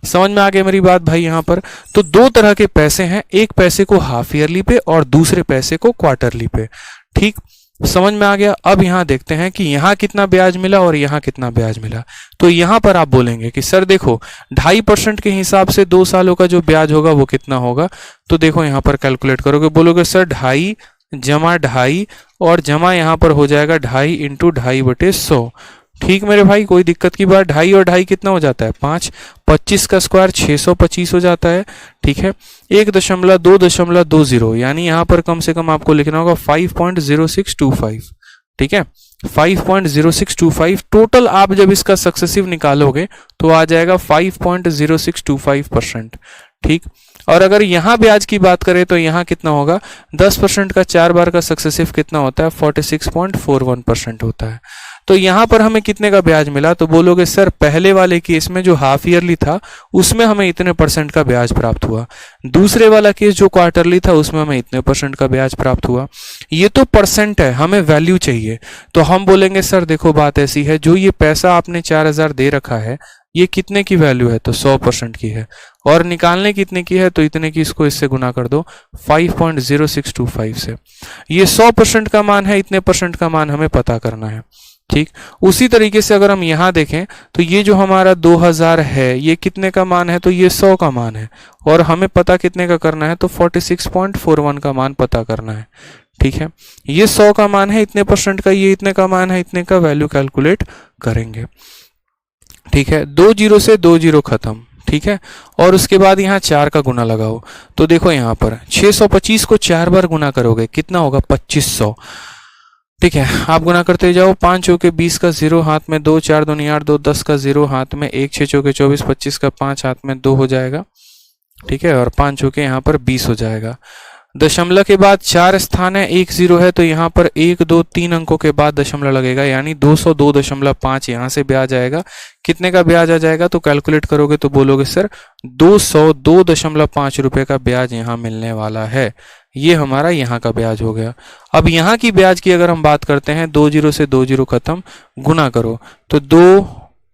Speaker 1: समझ में आ गया मेरी बात भाई यहाँ पर। तो 2 तरह के पैसे हैं, एक पैसे को हाफ ईयरली पे और दूसरे पैसे को क्वार्टरली पे। ठीक, समझ में आ गया। अब यहाँ देखते हैं कि यहाँ कितना ब्याज मिला और यहाँ कितना ब्याज मिला। तो यहाँ पर आप बोलेंगे कि सर देखो 2.5% के हिसाब से 2 सालों का जो ब्याज होगा वो कितना होगा। तो देखो यहाँ पर कैलकुलेट करोगे, बोलोगे सर 2.5 जमा 2.5 और जमा यहाँ पर हो जाएगा 2.5 इंटू 2.5/100। ठीक मेरे भाई, कोई दिक्कत की बात? 2.5 और 2.5 कितना हो जाता है? 5। 25 का स्क्वायर 625 हो जाता है। ठीक है, 1.2.20 यानी यहाँ पर कम से कम आपको लिखना होगा 5.0625। ठीक है, 5.0625 टोटल। आप जब इसका सक्सेसिव निकालोगे तो आ जाएगा 5.0625%। ठीक, और अगर यहाँ ब्याज की बात करें तो यहाँ कितना होगा? 10% का 4 बार का सक्सेसिव कितना होता है? 46.41% होता है। तो यहाँ पर हमें कितने का ब्याज मिला? तो बोलोगे सर पहले वाले केस में जो हाफ ईयरली था उसमें हमें इतने % का ब्याज प्राप्त हुआ, दूसरे वाला केस जो क्वार्टरली था उसमें हमें इतने % का ब्याज प्राप्त हुआ। ये तो परसेंट है, हमें वैल्यू चाहिए। तो हम बोलेंगे सर देखो बात ऐसी है, जो ये पैसा आपने 4000 दे रखा है ये कितने की वैल्यू है? तो 100% की है। और निकालने कितने की है? तो इतने की, इसको इससे गुना कर दो 5.0625 से। ये 100% का मान है, इतने % का मान हमें पता करना है। ठीक, उसी तरीके से अगर हम यहाँ देखें तो ये जो हमारा 2000 है ये कितने का मान है? तो ये 100 का मान है, और हमें पता कितने का करना है? तो 46.41 का मान पता करना है। ठीक है, ये 100 का मान है, इतने % का, ये इतने का मान है, इतने का वैल्यू कैलकुलेट करेंगे। ठीक है, 2 जीरो से 2 जीरो खत्म। ठीक है, और उसके बाद यहाँ 4 का गुना लगाओ। तो देखो यहाँ पर 625 को 4 बार गुना करोगे कितना होगा? 2500। ठीक है, आप गुना करते जाओ। 5 चौके 20 का 0 हाथ में 2, 4 दूनी 8, 2 10 का 0 हाथ में 1, 6 चौके 24, 25 का 5 हाथ में 2 हो जाएगा। ठीक है, और 5 चौके यहाँ पर 20 हो जाएगा। दशमलव के बाद 4 स्थान है, 1 0 है, तो यहाँ पर 1 2 3 अंकों के बाद दशमलव लगेगा, यानी 202.5 यहाँ से ब्याज आएगा। कितने का ब्याज आ जाएगा? तो कैलकुलेट करोगे तो बोलोगे सर 202.5 रुपए का ब्याज यहाँ मिलने वाला है। ये हमारा यहाँ का ब्याज हो गया। अब यहाँ की ब्याज की अगर हम बात करते हैं, 2 जीरो से 2 जीरो खत्म, गुना करो तो 2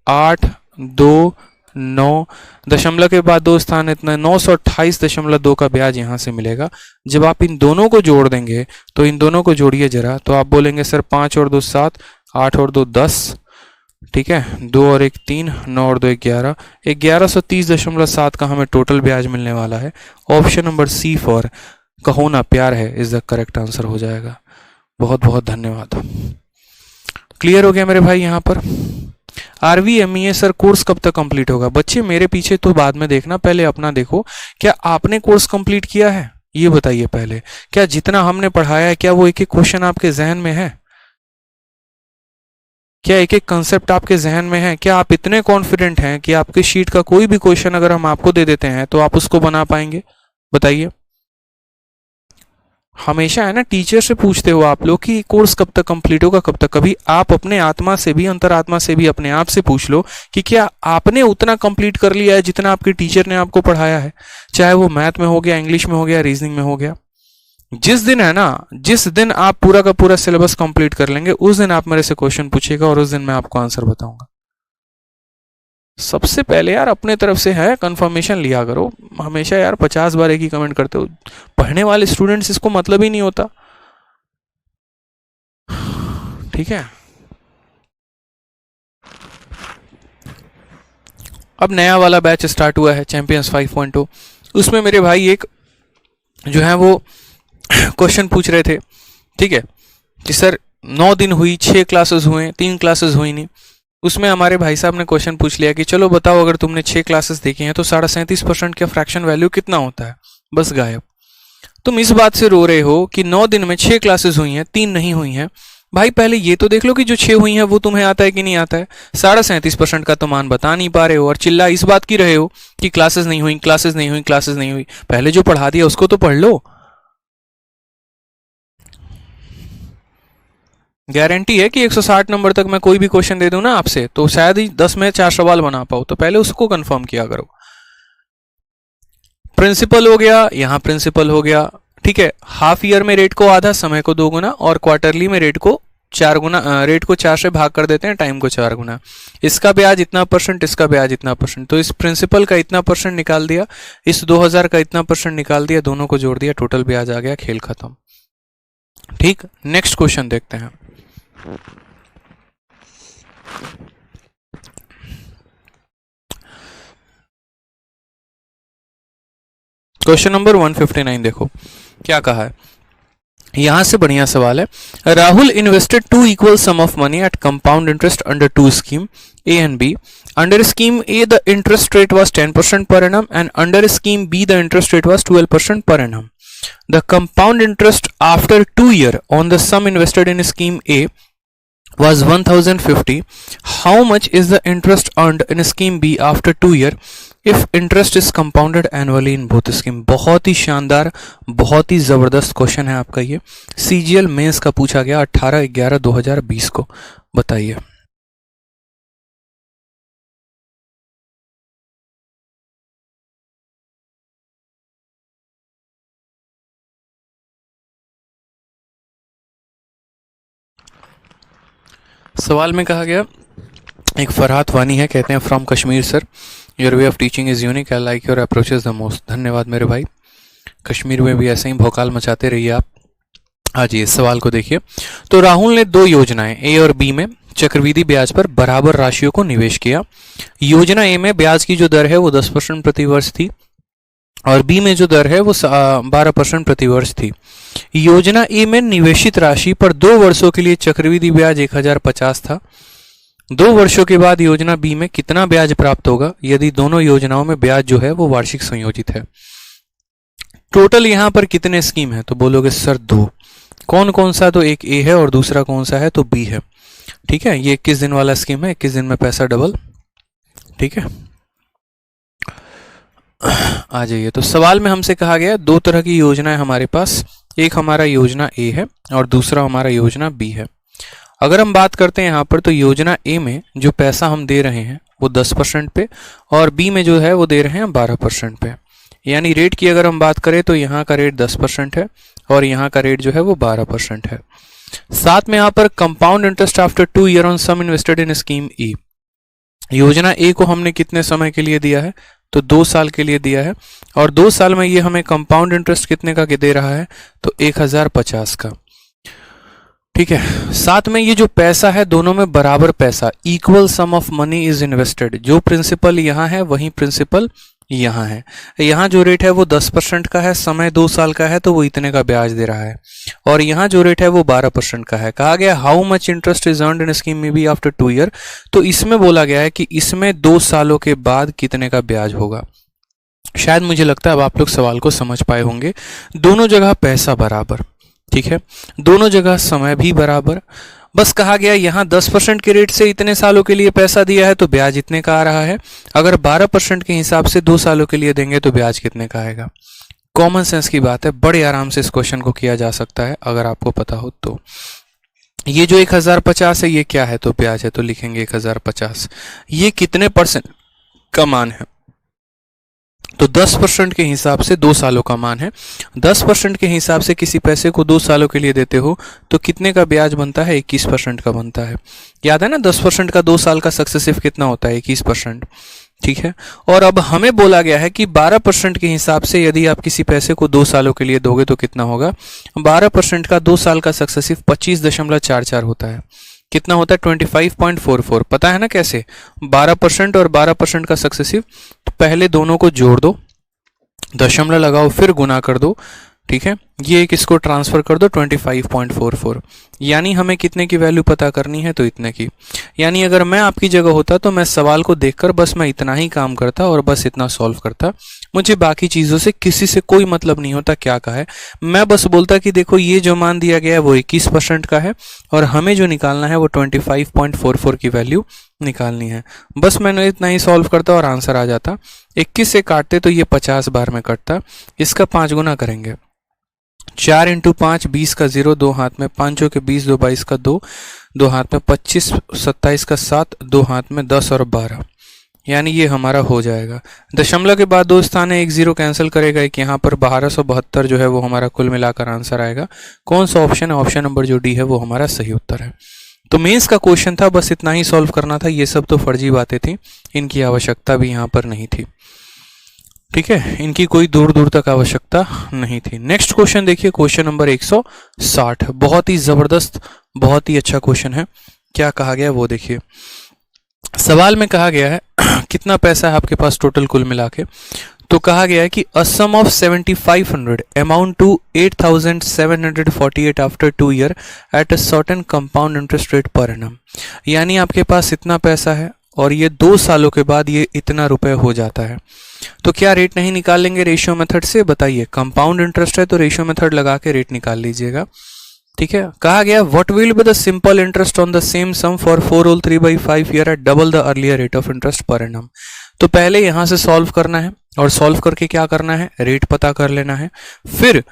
Speaker 1: 8 2 9, दशमलव के बाद 2 स्थान इतना 928.2 का ब्याज यहाँ से मिलेगा। जब आप इन दोनों को जोड़ देंगे तो इन दोनों को जोड़िए जरा, तो आप बोलेंगे सर 5 और 2 7, 8 और 2 10, ठीक है, 2 और 1 3, 9 और 2 11, 1130.7 का हमें टोटल ब्याज मिलने वाला है। ऑप्शन नंबर सी फॉर कहो ना प्यार है इज द करेक्ट आंसर हो जाएगा। बहुत बहुत धन्यवाद। क्लियर हो गया मेरे भाई। यहाँ पर RVMEA सर कोर्स कब तक कंप्लीट होगा? बच्चे मेरे पीछे तो बाद में देखना, पहले अपना देखो। क्या आपने कोर्स कंप्लीट किया है? ये बताइए पहले। क्या जितना हमने पढ़ाया है क्या वो एक एक क्वेश्चन आपके जहन में है? क्या एक एक कंसेप्ट आपके जहन में है? क्या आप इतने कॉन्फिडेंट हैं कि आपके शीट का कोई भी क्वेश्चन अगर हम आपको दे देते हैं तो आप उसको बना पाएंगे? बताइए। हमेशा है ना टीचर से पूछते हो आप लोग कि कोर्स कब तक कंप्लीट होगा, कब तक। कभी आप अपने आत्मा से भी, अंतरात्मा से भी अपने आप से पूछ लो कि क्या आपने उतना कंप्लीट कर लिया है जितना आपके टीचर ने आपको पढ़ाया है, चाहे वो मैथ में हो गया, इंग्लिश में हो गया, रीजनिंग में हो गया। जिस दिन है ना, जिस दिन आप पूरा का पूरा सिलेबस कंप्लीट कर लेंगे उस दिन आप मेरे से क्वेश्चन पूछिएगा और उस दिन मैं आपको आंसर बताऊंगा। सबसे पहले यार अपने तरफ से है कंफर्मेशन लिया करो। हमेशा यार 50 बार एक ही कमेंट करते हो। पढ़ने वाले स्टूडेंट्स इसको मतलब ही नहीं होता। ठीक है, अब नया वाला बैच स्टार्ट हुआ है चैंपियंस 5.0। उसमें मेरे भाई एक जो है वो क्वेश्चन पूछ रहे थे ठीक है, कि सर 9 दिन हुई, 6 क्लासेस हुए, 3 क्लासेस हुई नहीं। उसमें हमारे भाई साहब ने क्वेश्चन पूछ लिया कि चलो बताओ अगर तुमने 6 क्लासेस देखी हैं तो 37.5% का फ्रैक्शन वैल्यू कितना होता है, बस गायब। तुम इस बात से रो रहे हो कि 9 दिन में 6 क्लासेस हुई हैं, 3 नहीं हुई हैं। भाई पहले ये तो देख लो कि जो 6 हुई हैं वो तुम्हें आता है कि नहीं आता है। 37.5% का तो मान बता नहीं पा रहे हो और चिल्ला इस बात की रहे हो कि क्लासेस नहीं हुई, क्लासेस नहीं हुई, क्लासेस नहीं हुई। पहले जो पढ़ा दिया उसको तो पढ़ लो। गारंटी है कि 160 नंबर तक मैं कोई भी क्वेश्चन दे दूं ना आपसे तो शायद ही 10 में 4 सवाल बना पाओ, तो पहले उसको कंफर्म किया करो। प्रिंसिपल हो गया, यहां प्रिंसिपल हो गया, ठीक है। हाफ ईयर में रेट को आधा, समय को 2 गुना, और क्वार्टरली में रेट को 4 गुना, रेट को 4 से भाग कर देते हैं, टाइम को 4 गुना। इसका ब्याज इतना परसेंट, इसका ब्याज इतना परसेंट, तो इस प्रिंसिपल का इतना परसेंट निकाल दिया, इस 2000 का इतना परसेंट निकाल दिया, दोनों को जोड़ दिया, टोटल ब्याज आ गया, खेल खत्म। ठीक, नेक्स्ट क्वेश्चन देखते हैं। क्वेश्चन नंबर 159 देखो क्या कहा है, यहां से बढ़िया सवाल है। Rahul invested 2 equal sum of money at compound interest under 2 scheme A and B. Under scheme A the interest rate was 10% per annum and under scheme B the interest rate was 12% per annum. The compound interest after 2 years on the sum invested in scheme A was 1050. How much is the interest earned in scheme B after 2 years if interest is compounded annually in both scheme? बहुत ही शानदार, बहुत ही जबरदस्त question है आपका ये, CGL mains का पूछा गया 18/11/2020 को। बताइए। सवाल में कहा गया, एक फरहात वानी है, कहते हैं from Kashmir sir, your way of teaching is unique, I like your approaches the most. धन्यवाद मेरे भाई, कश्मीर में भी ऐसे ही भौकाल मचाते रहिए आप। आज इस सवाल को देखिए, तो राहुल ने 2 योजनाएं ए और बी में चक्रवृद्धि ब्याज पर बराबर राशियों को निवेश किया। योजना ए में ब्याज की जो दर है वो 10% प्रति वर्ष थी और बी में जो दर है वो 12% प्रति वर्ष थी। योजना ए में निवेशित राशि पर 2 वर्षों के लिए चक्रवृद्धि ब्याज 1050 था। 2 वर्षों के बाद योजना बी में कितना ब्याज प्राप्त होगा यदि दोनों योजनाओं में ब्याज जो है वो वार्षिक संयोजित है। टोटल यहां पर कितने स्कीम है, तो बोलोगे सर 2। कौन कौन सा, तो एक ए है और दूसरा कौन सा है, तो बी है। ठीक है, ये 21 दिन वाला स्कीम है, 21 दिन में पैसा डबल। ठीक है, आ जाइए। तो सवाल में हमसे कहा गया 2 तरह की योजनाएं हमारे पास, एक हमारा योजना ए है और दूसरा हमारा योजना बी है। अगर हम बात करते हैं यहाँ पर, तो योजना ए में जो पैसा हम दे रहे हैं वो 10% पे और बी में जो है वो दे रहे हैं 12% पे। यानी रेट की अगर हम बात करें तो यहाँ का रेट 10% है और यहाँ का रेट जो है वो 12% है। साथ में यहाँ पर compound interest after 2 year on sum invested in scheme E. योजना ए को हमने कितने समय के लिए दिया है, तो 2 साल के लिए दिया है और 2 साल में ये हमें कंपाउंड इंटरेस्ट कितने का दे रहा है, तो 1050 का। ठीक है, साथ में ये जो पैसा है दोनों में बराबर पैसा, equal sum of money is invested. जो प्रिंसिपल यहाँ है वही प्रिंसिपल यहाँ है। यहाँ जो रेट है वो 10% का है, समय 2 साल का है तो वो इतने का ब्याज दे रहा है और यहाँ जो रेट है वो 12% का है। कहा गया how much interest is earned in scheme में बी आफ्टर 2 ईयर, तो इसमें बोला गया है कि इसमें 2 सालों के बाद कितने का ब्याज होगा। शायद मुझे लगता है अब आप लोग सवाल को समझ पाए होंगे। दोनों जगह पैसा बराबर, ठीक है, दोनों जगह समय भी बराबर। बस कहा गया यहाँ 10% के रेट से इतने सालों के लिए पैसा दिया है तो ब्याज इतने का आ रहा है। अगर 12% के हिसाब से 2 सालों के लिए देंगे तो ब्याज कितने का आएगा। कॉमन सेंस की बात है, बड़े आराम से इस क्वेश्चन को किया जा सकता है अगर आपको पता हो तो। ये जो 1050 है ये क्या है, तो ब्याज है, तो लिखेंगे 1050। ये कितने परसेंट का मान है, तो 10% के हिसाब से 2 सालों का मान है। 10% के हिसाब से किसी पैसे को 2 सालों के लिए देते हो तो कितने का ब्याज बनता है, 21% का बनता है। याद है ना, 10% का 2 साल का सक्सेसिव कितना होता है, 21%। ठीक है, और अब हमें बोला गया है कि 12% के हिसाब से यदि आप किसी पैसे को 2 सालों के लिए दोगे तो कितना होगा। 12% का 2 साल का सक्सेसिव 25.44 होता है। कितना होता है, 25.44। पता है ना कैसे, 12% और 12% का सक्सेसिव, तो पहले दोनों को जोड़ दो, दशमलव लगाओ, फिर गुना कर दो। ठीक है, ये एक इसको ट्रांसफर कर दो 25.44, यानी हमें कितने की वैल्यू पता करनी है, तो इतने की। यानी अगर मैं आपकी जगह होता तो मैं सवाल को देखकर बस मैं इतना ही काम करता और बस इतना सॉल्व करता, मुझे बाकी चीज़ों से किसी से कोई मतलब नहीं होता क्या का है। मैं बस बोलता कि देखो ये जो मान दिया गया है वो 21% का है और हमें जो निकालना है वो 25.44 की वैल्यू निकालनी है। बस मैंने इतना ही सॉल्व करता और आंसर आ जाता। 21 से काटते तो ये 50 बार में कटता, इसका 5 गुना करेंगे। 4 इंटू 5 20 का 0, 2 हाथ में, 5 के 20, 2 22 का 2, 2 हाथ में 25, 27 का 7, 2 हाथ में 10 और 12, यानी ये हमारा हो जाएगा। दशमलव के बाद 2 स्थान है, 1 0 कैंसिल करेगा, एक यहाँ पर 1272 जो है वो हमारा कुल मिलाकर आंसर आएगा। कौन सा ऑप्शन है? ऑप्शन नंबर जो डी है वो हमारा सही उत्तर है। तो मेंस का क्वेश्चन था, बस इतना ही सॉल्व करना था। ये सब तो फर्जी बातें थी, इनकी आवश्यकता भी यहाँ पर नहीं थी। ठीक है, इनकी कोई दूर दूर तक आवश्यकता नहीं थी। नेक्स्ट क्वेश्चन देखिए, क्वेश्चन नंबर 160, बहुत ही जबरदस्त, बहुत ही अच्छा क्वेश्चन है। क्या कहा गया है वो देखिए। सवाल में कहा गया है कितना पैसा है आपके पास टोटल कुल मिला के, तो कहा गया है कि a sum of 7500 amount to 8748 after 2 year at a certain compound interest rate per annum. यानी आपके पास इतना पैसा है और ये 2 सालों के बाद ये इतना रुपए हो जाता है। तो क्या रेट नहीं निकाल लेंगे रेशियो मेथड से? बताइए, कंपाउंड इंटरेस्ट है तो रेशियो मेथड लगा के रेट निकाल लीजिएगा। ठीक है, कहा गया what will be the simple interest on the same sum for 4 whole 3/5 year at double the earlier rate of interest per annum. तो पहले यहां से सॉल्व करना है और सॉल्व करके क्या करना है, रेट पता कर लेना है। फिर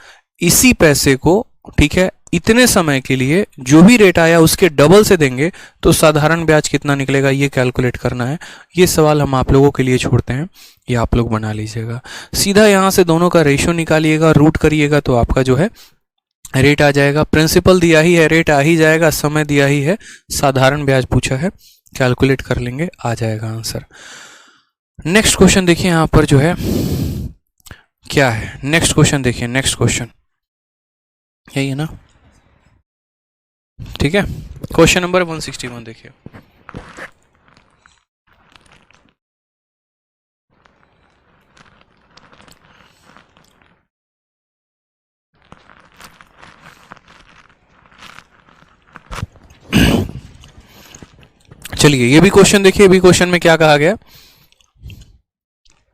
Speaker 1: इसी पैसे को, ठीक है, इतने समय के लिए जो भी रेट आया उसके डबल से देंगे तो साधारण ब्याज कितना निकलेगा ये कैलकुलेट करना है। ये सवाल हम आप लोगों के लिए छोड़ते हैं, ये आप लोग बना लीजिएगा। सीधा यहां से दोनों का रेशियो निकालिएगा, रूट करिएगा तो आपका जो है रेट आ जाएगा। प्रिंसिपल दिया ही है, रेट आ ही जाएगा, समय दिया ही है, साधारण ब्याज पूछा है, कैलकुलेट कर लेंगे, आ जाएगा आंसर। नेक्स्ट क्वेश्चन देखिए, यहां पर जो है क्या है, नेक्स्ट क्वेश्चन देखिए। नेक्स्ट क्वेश्चन यही है ना, ठीक है। क्वेश्चन नंबर 161 देखिए। चलिए ये भी क्वेश्चन देखिए। भी क्वेश्चन में क्या कहा गया,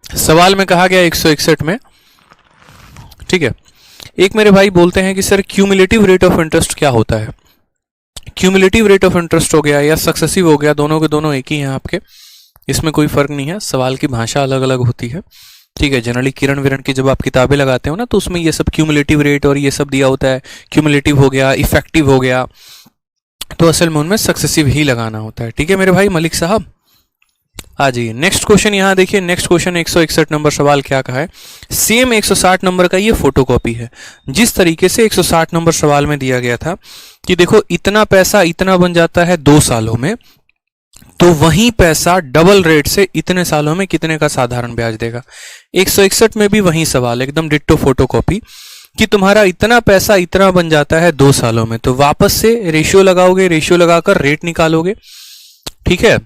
Speaker 1: सवाल में कहा गया 161 में, ठीक है। एक मेरे भाई बोलते हैं कि sir cumulative rate of interest क्या होता है। क्यूमुलेटिव रेट ऑफ इंटरेस्ट हो गया या सक्सेसिव हो गया, दोनों के दोनों एक ही हैं आपके, इसमें कोई फर्क नहीं है। सवाल की भाषा अलग अलग होती है, ठीक है। जनरली किरण विरण की जब आप किताबें लगाते हो ना तो उसमें ये सब क्यूमुलेटिव रेट और ये सब दिया होता है। क्यूमुलेटिव हो गया, इफेक्टिव हो गया, तो असल में उनमें सक्सेसिव ही लगाना होता है। ठीक है मेरे भाई मलिक साहब, आ जाइए। नेक्स्ट क्वेश्चन यहां देखिए। नेक्स्ट क्वेश्चन 161 नंबर सवाल क्या कहा है, सेम 160 नंबर का ये फोटोकॉपी है। जिस तरीके से 160 नंबर सवाल में दिया गया था कि देखो इतना पैसा इतना बन जाता है 2 सालों में, तो वही पैसा डबल रेट से इतने सालों में कितने का साधारण ब्याज देगा। 161 में भी वही सवाल, एकदम डिट्टो फोटोकॉपी, कि तुम्हारा इतना पैसा इतना बन जाता है 2 सालों में, तो वापस से रेशियो लगाओगे, रेशियो लगाकर रेट निकालोगे, ठीक है।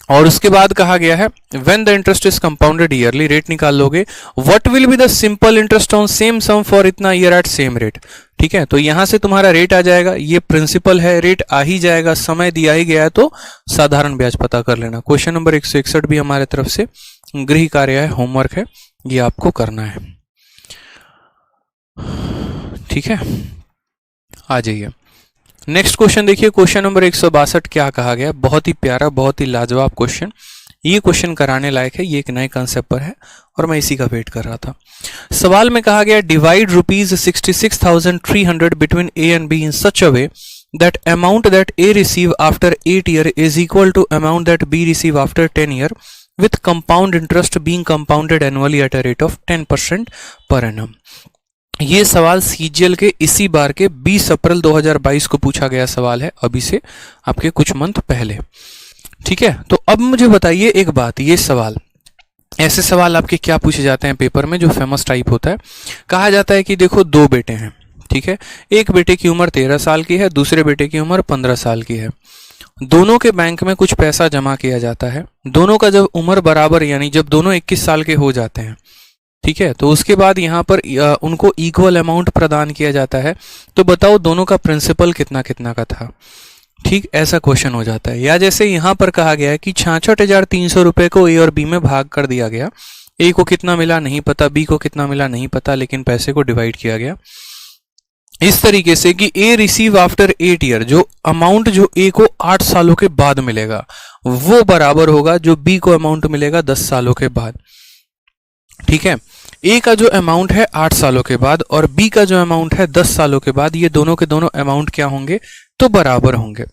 Speaker 1: और उसके बाद कहा गया है when the interest is compounded yearly, rate निकाल लोगे। What will be the simple interest on same sum for इतना ईयर एट सेम रेट, ठीक है। तो यहां से तुम्हारा रेट आ जाएगा, ये प्रिंसिपल है, रेट आ ही जाएगा, समय दिया ही गया है, तो साधारण ब्याज पता कर लेना। क्वेश्चन नंबर 161 भी हमारे तरफ से गृह कार्य है, होमवर्क है, ये आपको करना है, ठीक है। आ जाइए नेक्स्ट क्वेश्चन देखिए। क्वेश्चन नंबर 162 क्या कहा गया, बहुत ही प्यारा, बहुत ही लाजवाब क्वेश्चन। ये क्वेश्चन कराने लायक है, ये एक नए कंसेप्ट पर है और मैं इसी का वेट कर रहा था। सवाल में कहा गया divide ₹66,300 between A and be in such a way that amount that A receive after 8 year is equal to amount that B receive after 10 year with compound interest being compounded annually at a rate of 10% per annum। ये सवाल CGL के इसी बार के 20 अप्रैल 2022 को पूछा गया सवाल है, अभी से आपके कुछ मंथ पहले, ठीक है। तो अब मुझे बताइए एक बात, ये सवाल, ऐसे सवाल आपके क्या पूछे जाते हैं पेपर में जो फेमस टाइप होता है। कहा जाता है कि देखो 2 बेटे हैं, ठीक है, एक बेटे की उम्र 13 साल की है, दूसरे बेटे की उम्र 15 साल की है। दोनों के बैंक में कुछ पैसा जमा किया जाता है, दोनों का जब उम्र बराबर यानी जब दोनों 21 साल के हो जाते हैं, ठीक है। तो उसके बाद यहाँ पर उनको इक्वल अमाउंट प्रदान किया जाता है। तो बताओ दोनों का प्रिंसिपल कितना कितना का था। ठीक, ऐसा क्वेश्चन हो जाता है। या जैसे यहाँ पर कहा गया है कि 66,300 रुपए को ए और बी में भाग कर दिया गया। ए को कितना मिला नहीं पता, बी को कितना मिला नहीं पता, लेकिन पैसे को डिवाइड किया गया इस तरीके से कि ए रिसीव आफ्टर 8 ईयर, जो अमाउंट जो ए को 8 सालों के बाद मिलेगा वो बराबर होगा जो बी को अमाउंट मिलेगा 10 सालों के बाद। ठीक है, ए का जो अमाउंट है 8 सालों के बाद और बी का जो अमाउंट है 10 सालों के बाद, ये दोनों के दोनों अमाउंट क्या होंगे, तो बराबर होंगे।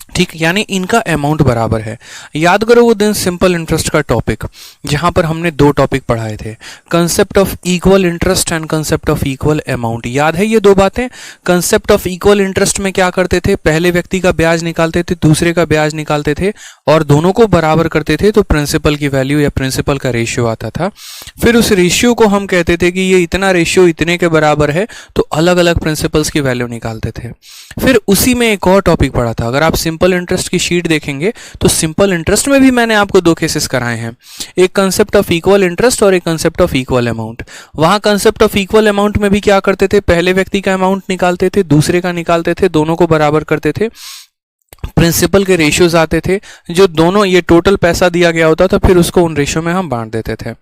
Speaker 1: ठीक, यानी इनका अमाउंट बराबर है। याद करो वो दिन सिंपल इंटरेस्ट का टॉपिक, जहां पर हमने दो टॉपिक पढ़ाए थे, concept of equal interest and concept of equal amount. याद है ये दो बातें। कंसेप्ट ऑफ इक्वल इंटरेस्ट में क्या करते थे, पहले व्यक्ति का ब्याज निकालते थे, दूसरे का ब्याज निकालते थे और दोनों को बराबर करते थे, तो प्रिंसिपल की वैल्यू या प्रिंसिपल का रेशियो आता था। फिर उस रेशियो को हम कहते थे कि ये इतना रेशियो इतने के बराबर है, तो अलग अलग प्रिंसिपल्स की वैल्यू निकालते थे। फिर उसी में एक और टॉपिक पढ़ा था, अगर आप सिंपल इंटरेस्ट की शीट देखेंगे तो सिंपल इंटरेस्ट में भी मैंने आपको दो केसेस कराए हैं, एक कंसेप्ट ऑफ इक्वल इंटरेस्ट और एक कंसेप्ट ऑफ इक्वल अमाउंट। वहां कंसेप्ट ऑफ इक्वल अमाउंट में भी क्या करते थे, पहले व्यक्ति का अमाउंट निकालते थे, दूसरे का निकालते थे, दोनों को बराबर करते थे, प्रिंसिपल के रेशियोज आते थे, जो दोनों ये टोटल पैसा दिया गया होता था, फिर उसको उन रेशियो में हम बांट देते थे।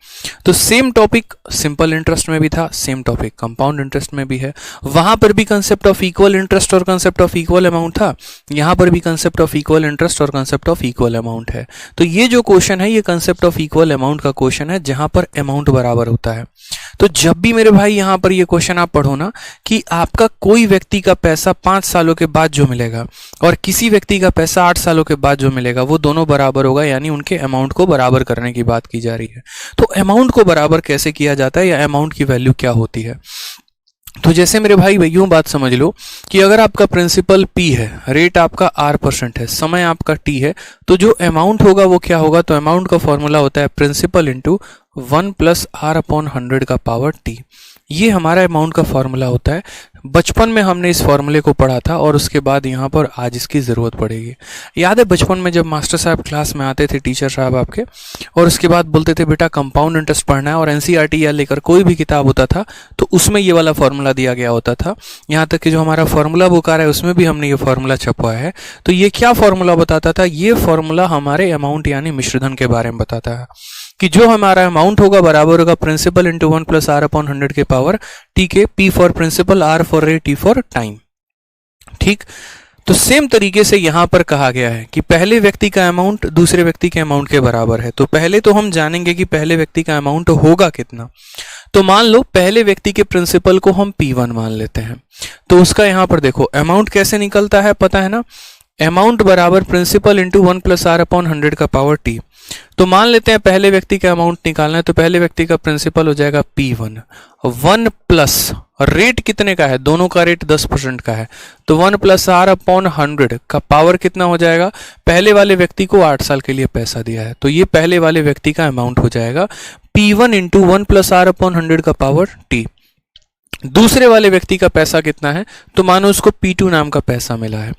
Speaker 1: तो सेम टॉपिक सिंपल इंटरेस्ट में भी था, सेम टॉपिक कंपाउंड इंटरेस्ट में भी है। वहां पर भी कंसेप्ट ऑफ इक्वल इंटरेस्ट और कंसेप्ट ऑफ इक्वल अमाउंट था, यहां पर भी कंसेप्ट ऑफ इक्वल इंटरेस्ट और कंसेप्ट ऑफ इक्वल अमाउंट है। तो ये जो क्वेश्चन है ये कंसेप्ट ऑफ इक्वल अमाउंट का क्वेश्चन है, जहां पर अमाउंट बराबर होता है। तो जब भी मेरे भाई यहां पर ये क्वेश्चन आप पढ़ो ना कि आपका कोई व्यक्ति का पैसा 5 सालों के बाद जो मिलेगा और किसी व्यक्ति का पैसा 8 सालों के बाद जो मिलेगा, वो दोनों बराबर होगा, यानी उनके अमाउंट को बराबर करने की बात की जा रही है। तो अमाउंट को बराबर कैसे किया जाता है या अमाउंट की वैल्यू क्या होती है। तो जैसे मेरे भाई यूं बात समझ लो कि अगर आपका प्रिंसिपल P है, रेट आपका R% है, समय आपका T है, तो जो अमाउंट होगा वो क्या होगा, तो अमाउंट का फॉर्मूला होता है प्रिंसिपल इंटू 1 + R/100 का पावर T। ये हमारा अमाउंट का फॉर्मूला होता है। बचपन में हमने इस फॉर्मूले को पढ़ा था और उसके बाद यहाँ पर आज इसकी ज़रूरत पड़ेगी। याद है बचपन में जब मास्टर साहब क्लास में आते थे, टीचर साहब आपके, और उसके बाद बोलते थे बेटा कंपाउंड इंटरेस्ट पढ़ना है, और NCERT या लेकर कोई भी किताब होता था तो उसमें ये वाला फॉर्मूला दिया गया होता था। यहाँ तक कि जो हमारा फॉर्मूला बुक आ रहा है उसमें भी हमने ये फॉर्मूला छपवाया है। तो ये क्या फॉर्मूला बताता था, ये फॉर्मूला हमारे अमाउंट यानी मिश्रधन के बारे में बताता है कि जो हमारा अमाउंट होगा बराबर होगा प्रिंसिपल इंटू 1 + R/100 के पावर T के, P for principal, R for rate, T for time. ठीक, तो सेम तरीके से यहां पर कहा गया है कि पहले व्यक्ति का अमाउंट दूसरे व्यक्ति के अमाउंट के बराबर है। तो पहले तो हम जानेंगे कि पहले व्यक्ति का अमाउंट होगा कितना। तो मान लो पहले व्यक्ति के प्रिंसिपल को हम P1 मान लेते हैं, तो उसका यहां पर देखो अमाउंट कैसे निकलता है, पता है ना, अमाउंट बराबर प्रिंसिपल इंटू 1 + R/100 का पावर T। तो मान लेते हैं पहले व्यक्ति का अमाउंट निकालना है, तो पहले व्यक्ति का प्रिंसिपल हो जाएगा P1, 1 प्लस रेट कितने का है, दोनों का रेट 10% का है, तो 1 + R/100 का पावर कितना हो जाएगा, पहले वाले व्यक्ति को 8 साल के लिए पैसा दिया है, तो ये पहले वाले व्यक्ति का अमाउंट हो जाएगा P1 इंटू 1 + R/100 का पावर T। दूसरे वाले व्यक्ति का पैसा कितना है, तो मानो उसको P2 नाम का पैसा मिला है,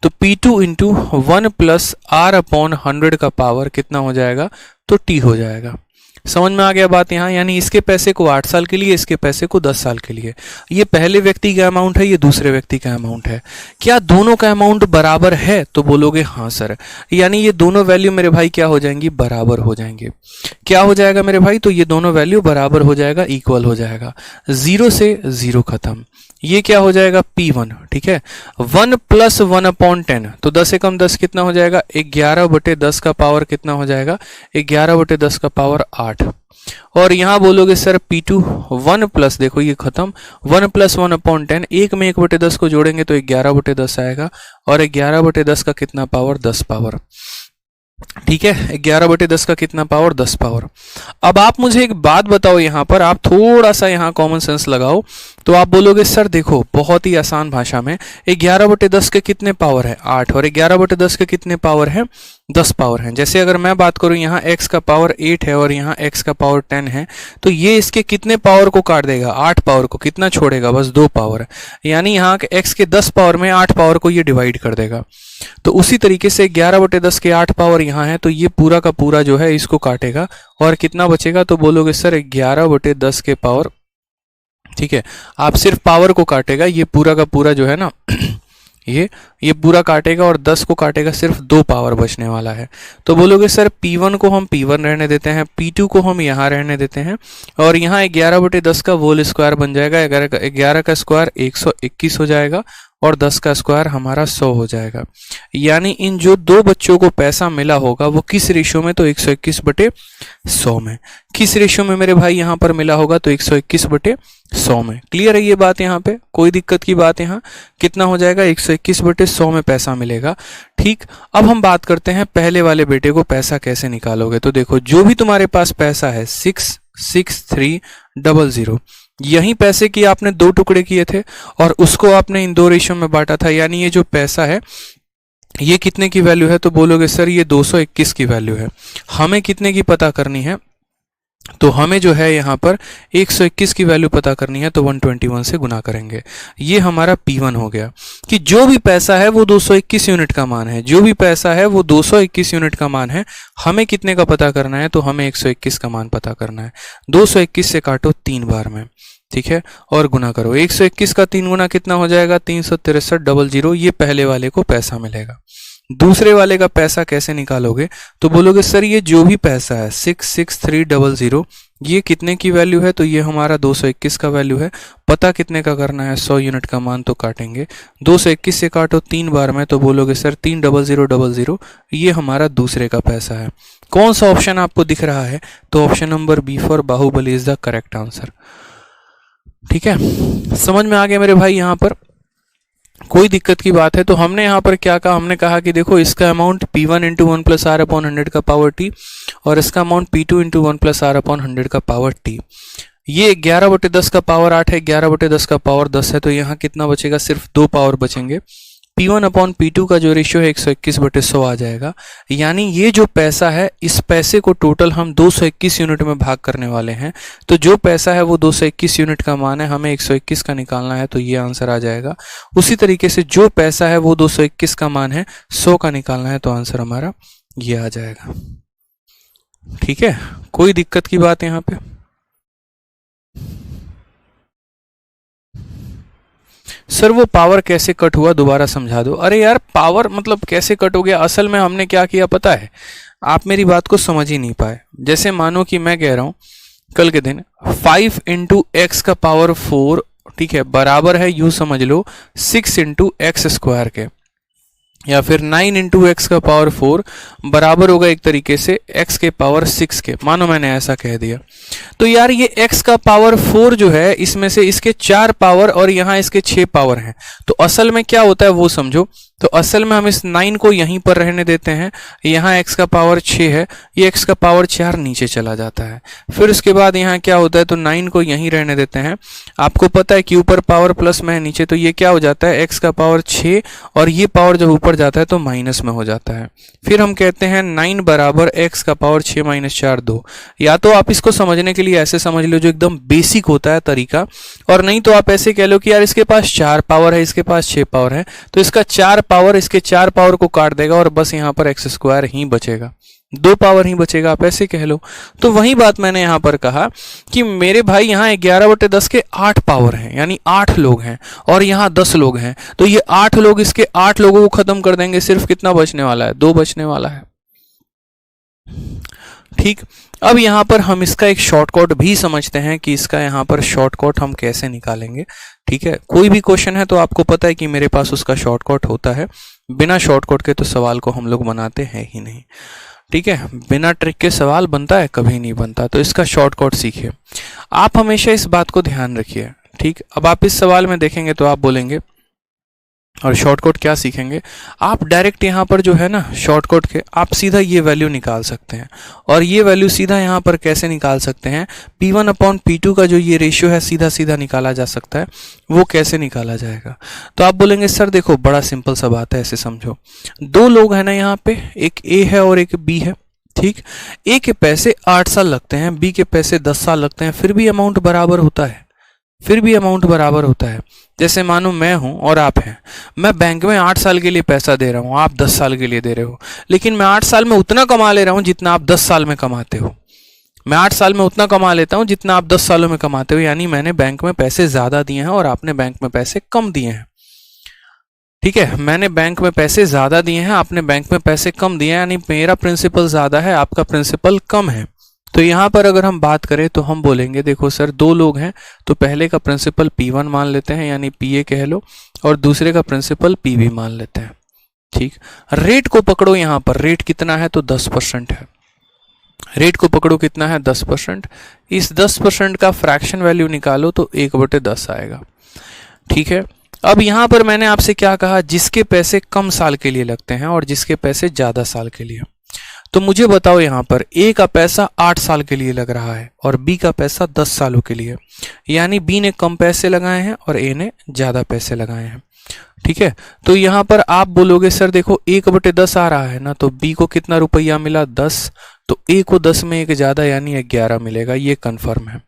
Speaker 1: तो P2 इंटू 1 + R/100 का पावर कितना हो जाएगा, तो T हो जाएगा। समझ में आ गया बात यहाँ, यानी इसके पैसे को 8 साल के लिए, इसके पैसे को 10 साल के लिए। ये पहले व्यक्ति का अमाउंट है, ये दूसरे व्यक्ति का अमाउंट है। क्या दोनों का अमाउंट बराबर है, तो बोलोगे हाँ सर, यानी ये दोनों वैल्यू मेरे भाई क्या हो जाएंगी, बराबर हो जाएंगे। क्या हो जाएगा मेरे भाई, तो ये दोनों वैल्यू बराबर हो जाएगा, इक्वल हो जाएगा, 0 से 0 खत्म। ये क्या हो जाएगा P1, ठीक है, 1 + 1/10, तो 10 से कम 10 कितना हो जाएगा, 11/10 का पावर कितना हो जाएगा, 11/10 का पावर 8। और यहां बोलोगे सर P2 1 प्लस, देखो ये खत्म, 1 + 1/10, एक में 1/10 को जोड़ेंगे तो 11/10 आएगा, और 11/10 का कितना पावर, 10 पावर। ठीक है, 11/10 का कितना पावर, 10 पावर। अब आप मुझे एक बात बताओ, यहां पर आप थोड़ा सा यहां कॉमन सेंस लगाओ तो आप बोलोगे सर देखो बहुत ही आसान भाषा में 11/10 के कितने पावर है 8 और 11/10 के कितने पावर है 10 पावर है। जैसे अगर मैं बात करूं यहाँ x का पावर 8 है और यहाँ x का पावर 10 है, तो ये इसके कितने पावर को काट देगा 8 पावर को, कितना छोड़ेगा बस 2 पावर, यानी यहाँ के x के 10 पावर में 8 पावर को ये डिवाइड कर देगा। तो उसी तरीके से 11/10 के 8 पावर यहाँ है, तो ये पूरा का पूरा जो है इसको काटेगा और कितना बचेगा, तो बोलोगे सर 11/10 के पावर, ठीक है आप सिर्फ पावर को काटेगा, ये पूरा का पूरा जो है ना ये पूरा काटेगा और 10 को काटेगा, सिर्फ 2 पावर बचने वाला है। तो बोलोगे सर P1 को हम P1 रहने देते हैं, P2 को हम यहाँ रहने देते हैं और यहाँ 11/10 का होल स्क्वायर बन जाएगा, 11 का स्क्वायर 121 हो जाएगा और 10 का स्क्वायर हमारा 100 हो जाएगा। यानी इन जो दो बच्चों को पैसा मिला होगा वो किस रेशियो में, तो 121/100 में। किस रेशियो में मेरे भाई यहाँ पर मिला होगा, तो 121/100 में। क्लियर है ये बात, यहाँ पे कोई दिक्कत की बात, यहाँ कितना हो जाएगा 121/100 में पैसा मिलेगा। ठीक, अब हम बात करते हैं पहले वाले बेटे को पैसा कैसे निकालोगे। तो देखो जो भी तुम्हारे पास पैसा है 66300, यही पैसे की आपने 2 टुकड़े किए थे और उसको आपने इन 2 रेशियो में बांटा था, यानी ये जो पैसा है ये कितने की वैल्यू है, तो बोलोगे सर ये 221 की वैल्यू है। हमें कितने की पता करनी है, तो हमें जो है यहाँ पर 121 की वैल्यू पता करनी है, तो 121 से गुना करेंगे। ये हमारा P1 हो गया कि जो भी पैसा है वो 221 यूनिट का मान है, जो भी पैसा है वो 221 यूनिट का मान है। हमें कितने का पता करना है, तो हमें 121 का मान पता करना है। 221 से काटो 3 बार में, ठीक है, और गुना करो। 121 का 3 गुना कितना हो जाएगा, 36300। ये पहले वाले को पैसा मिलेगा। दूसरे वाले का पैसा कैसे निकालोगे, तो बोलोगे सर ये जो भी पैसा है 66300, ये कितने की वैल्यू है, तो ये हमारा 221 का वैल्यू है। पता कितने का करना है, 100 यूनिट का मान, तो काटेंगे 221 से काटो 3 बार में, तो बोलोगे सर 30000, ये हमारा दूसरे का पैसा है। कौन सा ऑप्शन आपको दिख रहा है, तो option number B for Baahubali is the correct answer. ठीक है, समझ में आ गया मेरे भाई, यहाँ पर कोई दिक्कत की बात है। तो हमने यहाँ पर क्या कहा, हमने कहा कि देखो इसका अमाउंट P1 × 1 + r/100 का पावर t और इसका अमाउंट P2 × 1 + r/100 का पावर t। ये 11/10 का पावर 8 है, 11/10 का पावर 10 है, तो यहाँ कितना बचेगा, सिर्फ 2 पावर बचेंगे। P1/P2 का जो रेशियो है 121/100 आ जाएगा। यानी ये जो पैसा है, इस पैसे को टोटल हम 221 यूनिट में भाग करने वाले हैं। तो जो पैसा है वो 221 यूनिट का मान है, हमें 121 का निकालना है, तो ये आंसर आ जाएगा। उसी तरीके से जो पैसा है वो 221 का मान है, 100 का निकालना है, तो आंसर हमारा ये आ जाएगा। ठीक है, कोई दिक्कत की बात यहाँ पे। सर वो पावर कैसे कट हुआ, दोबारा समझा दो। अरे यार पावर मतलब कैसे कट हो गया, असल में हमने क्या किया पता है, आप मेरी बात को समझ ही नहीं पाए। जैसे मानो कि मैं कह रहा हूं कल के दिन 5 × x का पावर 4, ठीक है, बराबर है यूं समझ लो 6 × x² के, या फिर 9 × x का पावर 4 बराबर होगा एक तरीके से x के पावर 6 के। मानो मैंने ऐसा कह दिया, तो यार ये x का पावर 4 जो है, इसमें से इसके 4 पावर और यहाँ इसके 6 पावर हैं। तो असल में क्या होता है वो समझो। तो असल में हम इस 9 को यहीं पर रहने देते हैं, यहाँ x का पावर 6 है, ये x का पावर 4 नीचे चला जाता है। फिर उसके बाद यहाँ क्या होता है, तो 9 को यहीं रहने देते हैं। आपको पता है कि ऊपर पावर प्लस में है नीचे, तो ये क्या हो जाता है, x का पावर 6 और ये पावर जब ऊपर जाता है तो माइनस में हो जाता है। फिर हम कहते हैं 9 बराबर x का पावर 6 - 4 2। या तो आप इसको समझने के लिए ऐसे समझ लो जो एकदम बेसिक होता है तरीका, और नहीं तो आप ऐसे कह लो कि यार इसके पास 4 पावर है, इसके पास 6 पावर है, तो इसका 4 पावर इसके 4 पावर को काट देगा और बस यहाँ पर x² ही बचेगा, 2 पावर ही बचेगा, आप ऐसे कह लो। तो वही बात मैंने यहाँ पर कहा कि मेरे भाई यहाँ 11/10 के 8 पावर हैं, यानी 8 लोग हैं और यहाँ 10 लोग हैं, तो ये 8 लोग इसके 8 लोगों को खत्म कर देंगे, सिर्फ कितना बचने वाला है, 2 बचने वाला है। ठीक, अब यहाँ पर हम इसका एक शॉर्टकट भी समझते हैं कि इसका यहाँ पर शॉर्टकट हम कैसे निकालेंगे। ठीक है, कोई भी क्वेश्चन है तो आपको पता है कि मेरे पास उसका शॉर्टकट होता है, बिना शॉर्टकट के तो सवाल को हम लोग बनाते हैं ही नहीं। ठीक है, बिना ट्रिक के सवाल बनता है, कभी नहीं बनता। तो इसका शॉर्टकट सीखिए, आप हमेशा इस बात को ध्यान रखिए। ठीक, अब आप इस सवाल में देखेंगे तो आप बोलेंगे और शॉर्टकट क्या सीखेंगे, आप डायरेक्ट यहाँ पर जो है ना शॉर्टकट के आप सीधा ये वैल्यू निकाल सकते हैं। और ये वैल्यू सीधा यहाँ पर कैसे निकाल सकते हैं, P1/P2 का जो ये रेशियो है सीधा सीधा निकाला जा सकता है। वो कैसे निकाला जाएगा, तो आप बोलेंगे सर देखो बड़ा सिंपल सा बात है, ऐसे समझो। दो लोग हैं ना यहाँ पे, एक ए है और एक बी है, ठीक। ए के पैसे 8 साल लगते हैं, बी के पैसे 10 साल लगते हैं, फिर भी अमाउंट बराबर होता है, फिर भी अमाउंट बराबर होता है। जैसे मानो मैं हूं और आप हैं, मैं बैंक में 8 साल के लिए पैसा दे रहा हूं, आप 10 साल के लिए दे रहे हो, लेकिन मैं 8 साल में उतना कमा ले रहा हूं जितना आप 10 साल में कमाते हो। मैं 8 साल में उतना कमा लेता हूं जितना आप 10 सालों में कमाते हो, यानी मैंने बैंक में पैसे ज्यादा दिए हैं और आपने बैंक में पैसे कम दिए हैं। ठीक है, मैंने बैंक में पैसे ज्यादा दिए हैं, आपने बैंक में पैसे कम दिए हैं, यानी मेरा प्रिंसिपल ज्यादा है, आपका प्रिंसिपल कम है। तो यहाँ पर अगर हम बात करें तो हम बोलेंगे देखो सर दो लोग हैं, तो पहले का प्रिंसिपल P1 मान लेते हैं, यानी PA कह लो, और दूसरे का प्रिंसिपल PB मान लेते हैं, ठीक। रेट को पकड़ो, यहाँ पर रेट कितना है तो 10% है। रेट को पकड़ो कितना है 10%। इस 10% का फ्रैक्शन वैल्यू निकालो तो 1/10 आएगा, ठीक है। अब यहाँ पर मैंने आपसे क्या कहा, जिसके पैसे कम साल के लिए लगते हैं और जिसके पैसे ज्यादा साल के लिए। तो मुझे बताओ यहाँ पर ए का पैसा 8 साल के लिए लग रहा है और बी का पैसा 10 सालों के लिए, यानी बी ने कम पैसे लगाए हैं और ए ने ज्यादा पैसे लगाए हैं, ठीक है। तो यहाँ पर आप बोलोगे सर देखो 1/10 आ रहा है ना, तो बी को कितना रुपया मिला 10, तो ए को 10 में एक ज्यादा यानी 11 मिलेगा, ये कंफर्म है,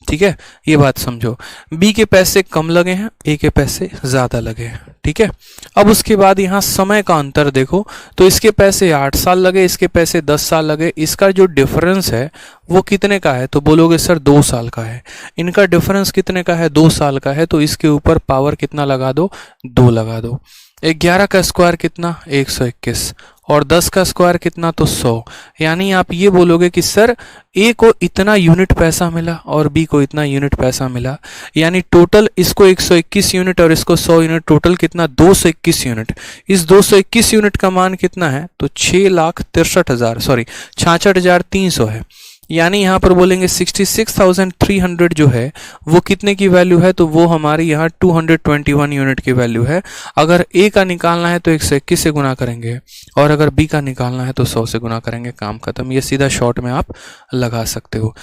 Speaker 1: ठीक है। ये बात समझो, बी के पैसे कम लगे हैं, ए के पैसे ज्यादा लगे हैं, ठीक है। अब उसके बाद यहाँ समय का अंतर देखो, तो इसके पैसे 8 साल लगे, इसके पैसे 10 साल लगे, इसका जो डिफरेंस है वो कितने का है, तो बोलोगे सर 2 साल का है। इनका डिफरेंस कितने का है, 2 साल का है, तो इसके ऊपर पावर कितना लगा दो, 2 लगा दो। 11 का स्क्वायर कितना 121 और 10 का स्क्वायर कितना तो 100, यानी आप ये बोलोगे कि सर ए को इतना यूनिट पैसा मिला और बी को इतना यूनिट पैसा मिला, यानी टोटल इसको 121 यूनिट और इसको 100 यूनिट, टोटल कितना 221 यूनिट। इस 221 यूनिट का मान कितना है तो 66,300 है, यानी यहाँ पर बोलेंगे 66,300 जो है वो कितने की वैल्यू है, तो वो हमारी यहाँ 221 यूनिट की वैल्यू है। अगर ए का निकालना है तो 121 से गुना करेंगे और अगर बी का निकालना है तो 100 से गुना करेंगे, काम खत्म। ये सीधा शॉर्ट में आप लगा सकते हो।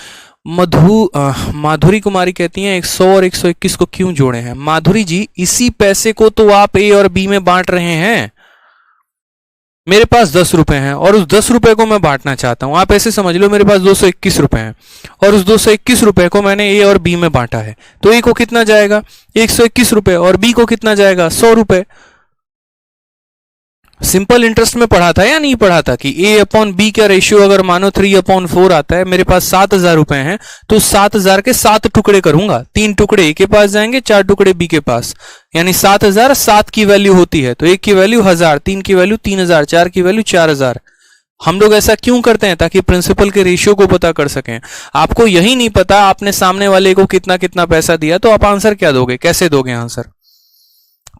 Speaker 1: माधुरी कुमारी कहती हैं 100 और 121 को क्यों जोड़े हैं। माधुरी जी, इसी पैसे को तो आप ए और बी में बांट रहे हैं। मेरे पास 10 रुपए हैं और उस 10 रुपए को मैं बांटना चाहता हूं। आप ऐसे समझ लो मेरे पास 221 रुपए हैं और उस 221 रुपए को मैंने ए और बी में बांटा है, तो ए को कितना जाएगा 121 रुपए और बी को कितना जाएगा 100 रुपए। सिंपल इंटरेस्ट में पढ़ा था या नहीं पढ़ा था कि A/B का रेशियो अगर मानो 3/4 आता है, मेरे पास 7,000 रुपए हैं, तो 7,000 के 7 टुकड़े करूंगा, 3 टुकड़े ए के पास जाएंगे, 4 टुकड़े बी के पास, यानी 7,000 7 की वैल्यू होती है, तो एक की वैल्यू 1000, 3 की वैल्यू 3000, 4 की वैल्यू 4000। हम लोग ऐसा क्यों करते हैं, ताकि प्रिंसिपल के रेशियो को पता कर सकें। आपको यही नहीं पता आपने सामने वाले को कितना कितना पैसा दिया, तो आप आंसर क्या दोगे, कैसे दोगे आंसर।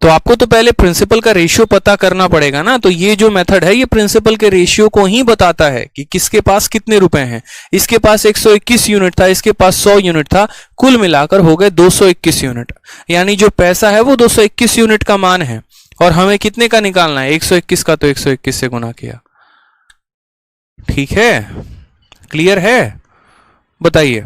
Speaker 1: तो आपको तो पहले प्रिंसिपल का रेशियो पता करना पड़ेगा ना। तो ये जो मेथड है ये प्रिंसिपल के रेशियो को ही बताता है कि किसके पास कितने रुपए हैं। इसके पास 121 यूनिट था, इसके पास 100 यूनिट था, कुल मिलाकर हो गए 221 यूनिट, यानी जो पैसा है वो 221 यूनिट का मान है और हमें कितने का निकालना है 121 का, तो 121 से गुना किया। ठीक है, क्लियर है, बताइए।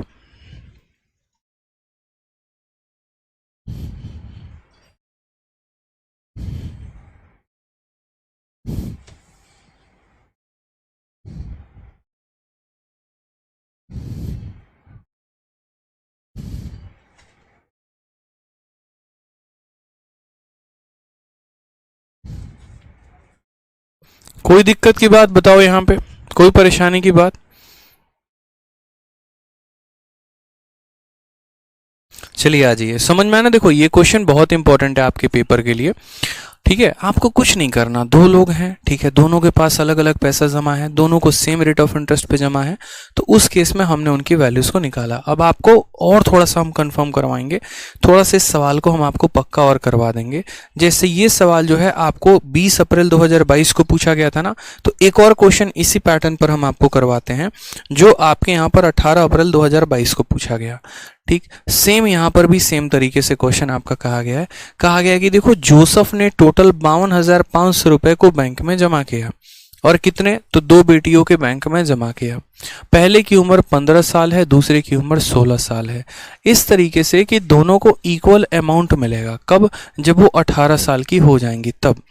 Speaker 1: कोई दिक्कत की बात बताओ, यहां पे कोई परेशानी की बात। चलिए आ जाइए, समझ में आना। देखो ये क्वेश्चन बहुत इंपॉर्टेंट है आपके पेपर के लिए। ठीक है, आपको कुछ नहीं करना, दो लोग हैं, ठीक है, दोनों के पास अलग अलग पैसा जमा है, दोनों को सेम रेट ऑफ इंटरेस्ट पे जमा है, तो उस केस में हमने उनकी वैल्यूज को निकाला। अब आपको और थोड़ा सा हम कंफर्म करवाएंगे, थोड़ा सा इस सवाल को हम आपको पक्का और करवा देंगे। जैसे ये सवाल जो है आपको 20 अप्रैल 2022 को पूछा गया था ना, तो एक और क्वेश्चन इसी पैटर्न पर हम आपको करवाते हैं जो आपके यहाँ पर 18 अप्रैल 2022 को पूछा गया। ठीक, सेम यहाँ पर भी सेम तरीके से क्वेश्चन आपका कहा गया है। कहा गया है कि देखो जोसेफ ने टोटल 52,500 रुपए को बैंक में जमा किया, और कितने, तो दो बेटियों के बैंक में जमा किया। पहले की उम्र 15 साल है, दूसरे की उम्र 16 साल है। इस तरीके से कि दोनों को इक्वल अमाउंट मिलेगा। कब, जब वो 18 साल की हो जाएंगी तब।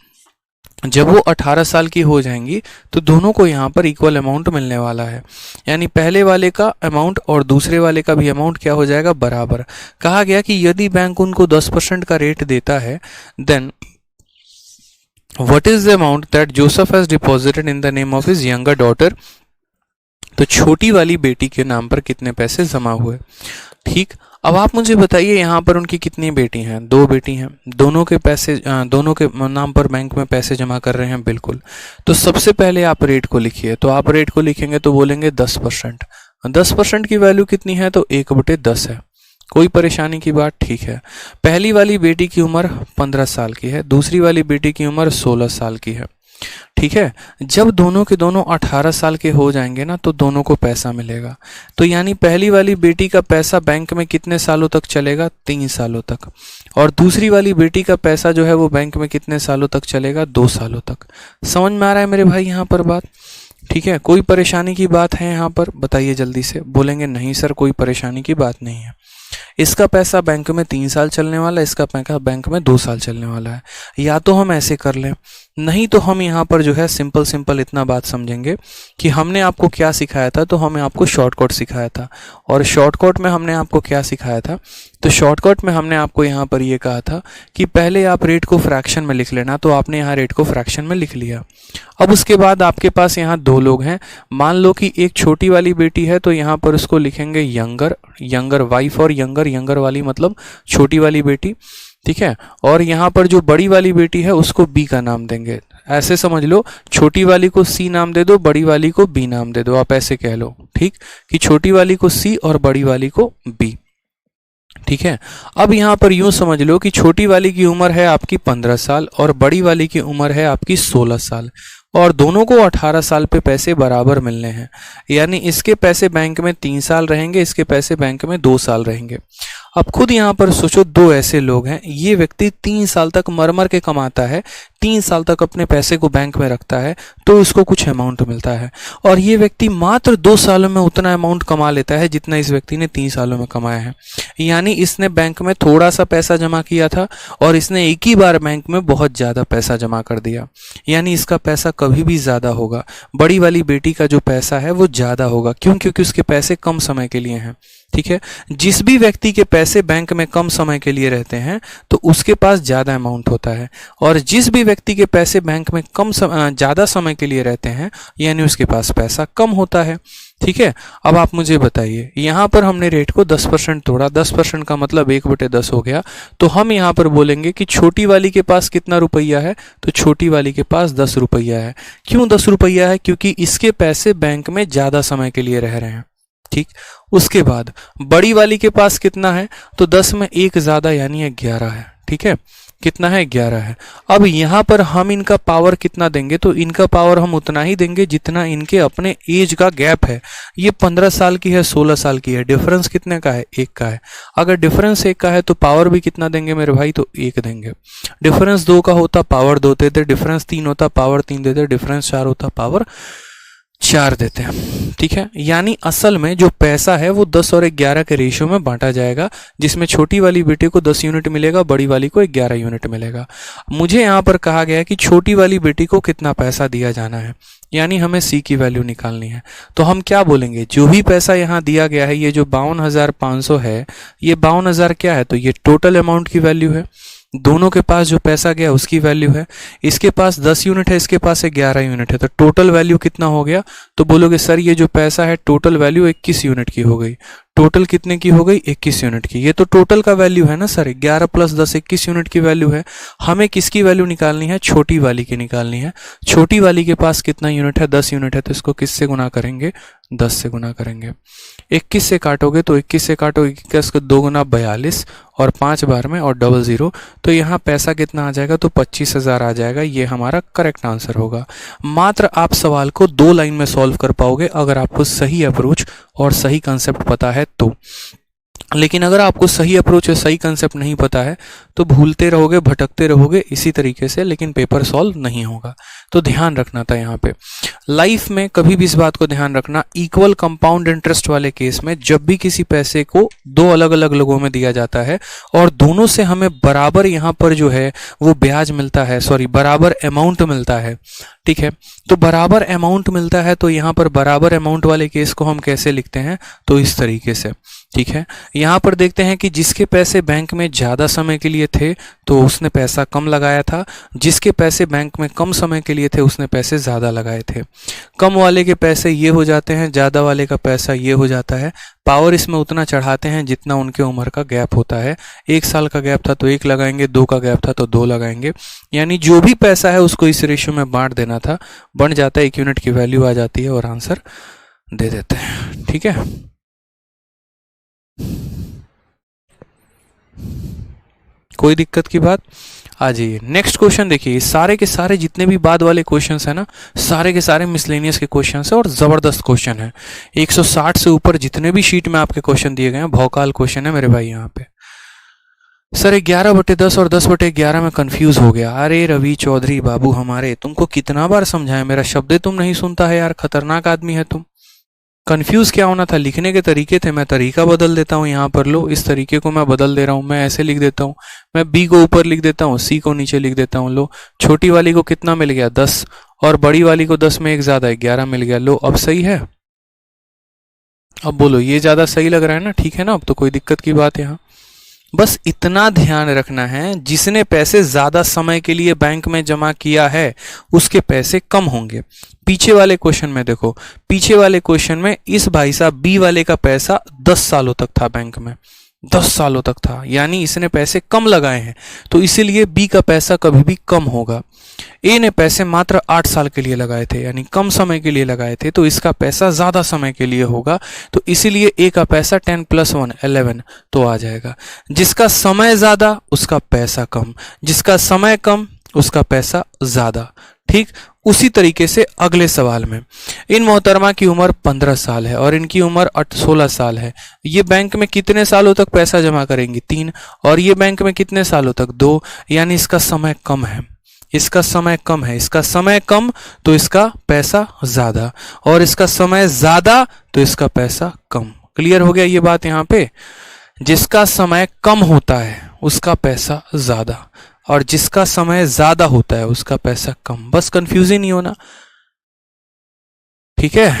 Speaker 1: जब वो 18 साल की हो जाएंगी तो दोनों को यहाँ पर इक्वल अमाउंट मिलने वाला है, यानी पहले वाले का अमाउंट और दूसरे वाले का भी अमाउंट क्या हो जाएगा, बराबर। कहा गया कि यदि बैंक उनको 10% का रेट देता है, then what is the amount that Joseph has deposited in the name of his younger daughter. तो छोटी वाली बेटी के नाम पर कितने पैसे जमा हुए। ठीक, अब आप मुझे बताइए यहाँ पर उनकी कितनी बेटी हैं, दो बेटी हैं, दोनों के पैसे दोनों के नाम पर बैंक में पैसे जमा कर रहे हैं, बिल्कुल। तो सबसे पहले आप रेट को लिखिए, तो आप रेट को लिखेंगे तो बोलेंगे 10%। 10% की वैल्यू कितनी है, तो 1/10 है। कोई परेशानी की बात, ठीक है। पहली वाली बेटी की उम्र 15 साल की है, दूसरी वाली बेटी की उम्र 16 साल की है, ठीक है। जब दोनों के दोनों 18 साल के हो जाएंगे ना, तो दोनों को पैसा मिलेगा। तो यानी पहली वाली बेटी का पैसा बैंक में कितने सालों तक चलेगा, 3 सालों तक। और दूसरी वाली बेटी का पैसा जो है वो बैंक में कितने सालों तक चलेगा, 2 सालों तक। समझ में आ रहा है मेरे भाई यहाँ पर बात, ठीक है। कोई परेशानी की बात है यहाँ पर, बताइए जल्दी से। बोलेंगे नहीं सर कोई परेशानी की बात नहीं है। इसका पैसा बैंक में 3 साल चलने वाला है, इसका पैसा बैंक में 2 साल चलने वाला है। या तो हम ऐसे कर लें, नहीं तो हम यहाँ पर जो है सिंपल इतना बात समझेंगे कि हमने आपको क्या सिखाया था, तो हमें आपको शॉर्टकट सिखाया था। और शॉर्टकट में हमने आपको क्या सिखाया था, तो शॉर्टकट में हमने आपको यहाँ पर ये कहा था कि पहले आप रेट को फ्रैक्शन में लिख लेना। तो आपने यहाँ रेट को फ्रैक्शन में लिख लिया। अब उसके बाद आपके पास यहाँ 2 लोग हैं। मान लो कि एक छोटी वाली बेटी है, तो यहाँ पर उसको लिखेंगे यंगर वाइफ, और यंगर वाली मतलब छोटी वाली बेटी, ठीक है। और यहाँ पर जो बड़ी वाली बेटी है उसको बी का नाम देंगे। ऐसे समझ लो, छोटी वाली को सी नाम दे दो, बड़ी वाली को बी नाम दे दो। आप ऐसे कह लो, ठीक, कि छोटी वाली को सी और बड़ी वाली को बी, ठीक है। अब यहाँ पर यूं समझ लो कि छोटी वाली की उम्र है आपकी 15 साल और बड़ी वाली की उम्र है आपकी 16 साल, और दोनों को 18 साल पे पैसे बराबर मिलने हैं। यानी इसके पैसे बैंक में 3 साल रहेंगे, इसके पैसे बैंक में 2 साल रहेंगे। अब खुद यहाँ पर सोचो, 2 ऐसे लोग हैं, ये व्यक्ति 3 साल तक मर के कमाता है, 3 साल तक अपने पैसे को बैंक में रखता है, तो इसको कुछ अमाउंट मिलता है। और ये व्यक्ति मात्र 2 सालों में उतना अमाउंट कमा लेता है जितना इस व्यक्ति ने 3 सालों में कमाया है। यानी इसने बैंक में थोड़ा सा पैसा जमा किया था और इसने एक ही बार बैंक में बहुत ज़्यादा पैसा जमा कर दिया। यानी इसका पैसा कभी भी ज़्यादा होगा। बड़ी वाली बेटी का जो पैसा है वो ज़्यादा होगा, क्यों, क्योंकि उसके पैसे कम समय के लिए हैं, ठीक है। जिस भी व्यक्ति के पैसे बैंक में कम समय के लिए रहते हैं तो उसके पास ज़्यादा अमाउंट होता है, और जिस भी व्यक्ति के पैसे बैंक में ज़्यादा समय के लिए रहते हैं यानी उसके पास पैसा कम होता है, ठीक है। अब आप मुझे बताइए, यहाँ पर हमने रेट को 10% तोड़ा, 10% का मतलब 1/10 हो गया। तो हम यहाँ पर बोलेंगे कि छोटी वाली के पास कितना रुपया है, तो छोटी वाली के पास 10 रुपया है। क्यों 10 रुपया है, क्योंकि इसके पैसे बैंक में ज़्यादा समय के लिए रह रहे हैं, ठीक। उसके बाद बड़ी वाली के पास कितना है, तो 10 में 1 ज़्यादा यानी 11 है, ठीक है। कितना है, 11 है। अब यहाँ पर हम इनका पावर कितना देंगे, तो इनका पावर हम उतना ही देंगे जितना इनके अपने एज का गैप है। ये 15 साल की है, 16 साल की है, डिफरेंस कितने का है, 1 का है। अगर डिफरेंस 1 का है तो पावर भी कितना देंगे मेरे भाई, तो 1 देंगे। डिफरेंस 2 का होता पावर 2 देते, डिफरेंस 3 होता पावर 3 देते, डिफरेंस 4 होता पावर 4 देते हैं, ठीक है। यानी असल में जो पैसा है वो 10 और 11 के रेशियो में बांटा जाएगा, जिसमें छोटी वाली बेटी को 10 यूनिट मिलेगा, बड़ी वाली को 11 यूनिट मिलेगा। मुझे यहाँ पर कहा गया है कि छोटी वाली बेटी को कितना पैसा दिया जाना है, यानी हमें सी की वैल्यू निकालनी है। तो हम क्या बोलेंगे, जो भी पैसा यहाँ दिया गया है, ये जो 52,500 है, ये 52,000 क्या है, तो ये टोटल अमाउंट की वैल्यू है। दोनों के पास जो पैसा गया उसकी वैल्यू है। इसके पास 10 यूनिट है, इसके पास 11 यूनिट है, तो टोटल वैल्यू कितना हो गया, तो बोलोगे सर ये जो पैसा है टोटल वैल्यू 21 यूनिट की हो गई। टोटल कितने की हो गई, 21 यूनिट की। ये तो टोटल का वैल्यू है ना सर, 11 + 10 21 यूनिट की वैल्यू है। हमें किसकी वैल्यू निकालनी है, छोटी वाली की निकालनी है। छोटी वाली के पास कितना यूनिट है, 10 यूनिट है, तो इसको किससे गुना करेंगे, 10 से गुना करेंगे। 21 से काटोगे तो 21 से काटो 21 को 2 गुना 42 और 5 बार में और 00, तो यहाँ पैसा कितना आ जाएगा, तो 25,000 आ जाएगा। ये हमारा करेक्ट आंसर होगा। मात्र आप सवाल को 2 लाइन में सॉल्व कर पाओगे अगर आपको सही अप्रोच और सही कंसेप्ट पता है तो। लेकिन अगर आपको सही अप्रोच या सही कंसेप्ट नहीं पता है तो भूलते रहोगे, भटकते रहोगे इसी तरीके से, लेकिन पेपर सॉल्व नहीं होगा। तो ध्यान रखना था यहाँ पे। लाइफ में कभी भी इस बात को ध्यान रखना, इक्वल कंपाउंड इंटरेस्ट वाले केस में जब भी किसी पैसे को दो अलग अलग लोगों में दिया जाता है और दोनों से हमें बराबर यहाँ पर जो है वो ब्याज मिलता है, सॉरी बराबर अमाउंट मिलता है, ठीक है, तो बराबर अमाउंट मिलता है, तो यहाँ पर बराबर अमाउंट वाले केस को हम कैसे लिखते हैं, तो इस तरीके से, ठीक है। यहाँ पर देखते हैं कि जिसके पैसे बैंक में ज़्यादा समय के लिए थे तो उसने पैसा कम लगाया था, जिसके पैसे बैंक में कम समय के लिए थे उसने पैसे ज़्यादा लगाए थे। कम वाले के पैसे ये हो जाते हैं, ज़्यादा वाले का पैसा ये हो जाता है। पावर इसमें उतना चढ़ाते हैं जितना उनके उम्र का गैप होता है। 1 साल का गैप था तो 1 लगाएंगे, 2 का गैप था तो 2 लगाएंगे, यानी जो भी पैसा है उसको इस रेशियो में बांट देना था, बन जाता है, 1 यूनिट की वैल्यू आ जाती है और आंसर दे देते हैं, ठीक है। कोई दिक्कत की बात? आ जाइए नेक्स्ट क्वेश्चन देखिए। सारे के सारे जितने भी बाद वाले क्वेश्चंस है ना, सारे के सारे मिसलेनियस के क्वेश्चंस है और जबरदस्त क्वेश्चन है। 160 से ऊपर जितने भी शीट में आपके क्वेश्चन दिए गए हैं भौकाल क्वेश्चन है मेरे भाई यहाँ पे। सर 11/10 और 10/11 में कंफ्यूज हो गया। अरे रवि चौधरी बाबू हमारे, तुमको कितना बार समझाया, मेरा शब्द तुम नहीं सुनता है यार, खतरनाक आदमी है तुम। कंफ्यूज क्या होना था, लिखने के तरीके थे, मैं तरीका बदल देता हूँ। यहाँ पर लो, इस तरीके को मैं बदल दे रहा हूँ, मैं ऐसे लिख देता हूँ, मैं बी को ऊपर लिख देता हूँ, सी को नीचे लिख देता हूँ। लो छोटी वाली को कितना मिल गया 10 और बड़ी वाली को 10 में एक ज्यादा है 11 मिल गया। लो अब सही है, अब बोलो ये ज्यादा सही लग रहा है ना, ठीक है ना, अब तो कोई दिक्कत की बात यहाँ। बस इतना ध्यान रखना है, जिसने पैसे ज्यादा समय के लिए बैंक में जमा किया है उसके पैसे कम होंगे। पीछे वाले क्वेश्चन में देखो, पीछे वाले क्वेश्चन में इस भाई साहब बी वाले का पैसा 10 सालों तक था बैंक में, 10 सालों तक था, यानी इसने पैसे कम लगाए हैं, तो इसीलिए बी का पैसा कभी भी कम होगा। ए ने पैसे मात्र 8 साल के लिए लगाए थे, यानी कम समय के लिए लगाए थे, तो इसका पैसा ज्यादा समय के लिए होगा, तो इसीलिए ए का पैसा 10 + 1 11 तो आ जाएगा। जिसका समय ज्यादा उसका पैसा कम, जिसका समय कम उसका पैसा ज्यादा, ठीक। उसी तरीके से अगले सवाल में, इन मोहतरमा की उम्र 15 साल है और इनकी उम्र 16 साल है। ये बैंक में कितने सालों तक पैसा जमा करेंगी 3, और ये बैंक में कितने सालों तक 2, यानी इसका समय कम है, इसका समय कम है, इसका समय कम तो इसका पैसा ज्यादा, और इसका समय ज्यादा तो इसका पैसा कम। क्लियर हो गया ये बात यहाँ पे? जिसका समय कम होता है उसका पैसा ज्यादा और जिसका समय ज्यादा होता है उसका पैसा कम। बस कंफ्यूज ही नहीं होना, ठीक है।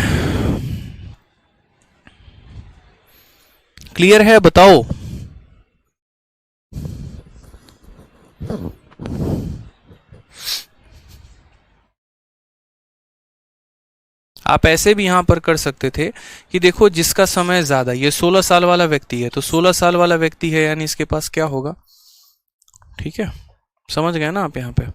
Speaker 1: क्लियर है? बताओ। आप ऐसे भी यहां पर कर सकते थे कि देखो जिसका समय ज्यादा, ये 16 साल वाला व्यक्ति है, तो 16 साल वाला व्यक्ति है यानी इसके पास क्या होगा, ठीक है, समझ गए ना आप यहाँ पे।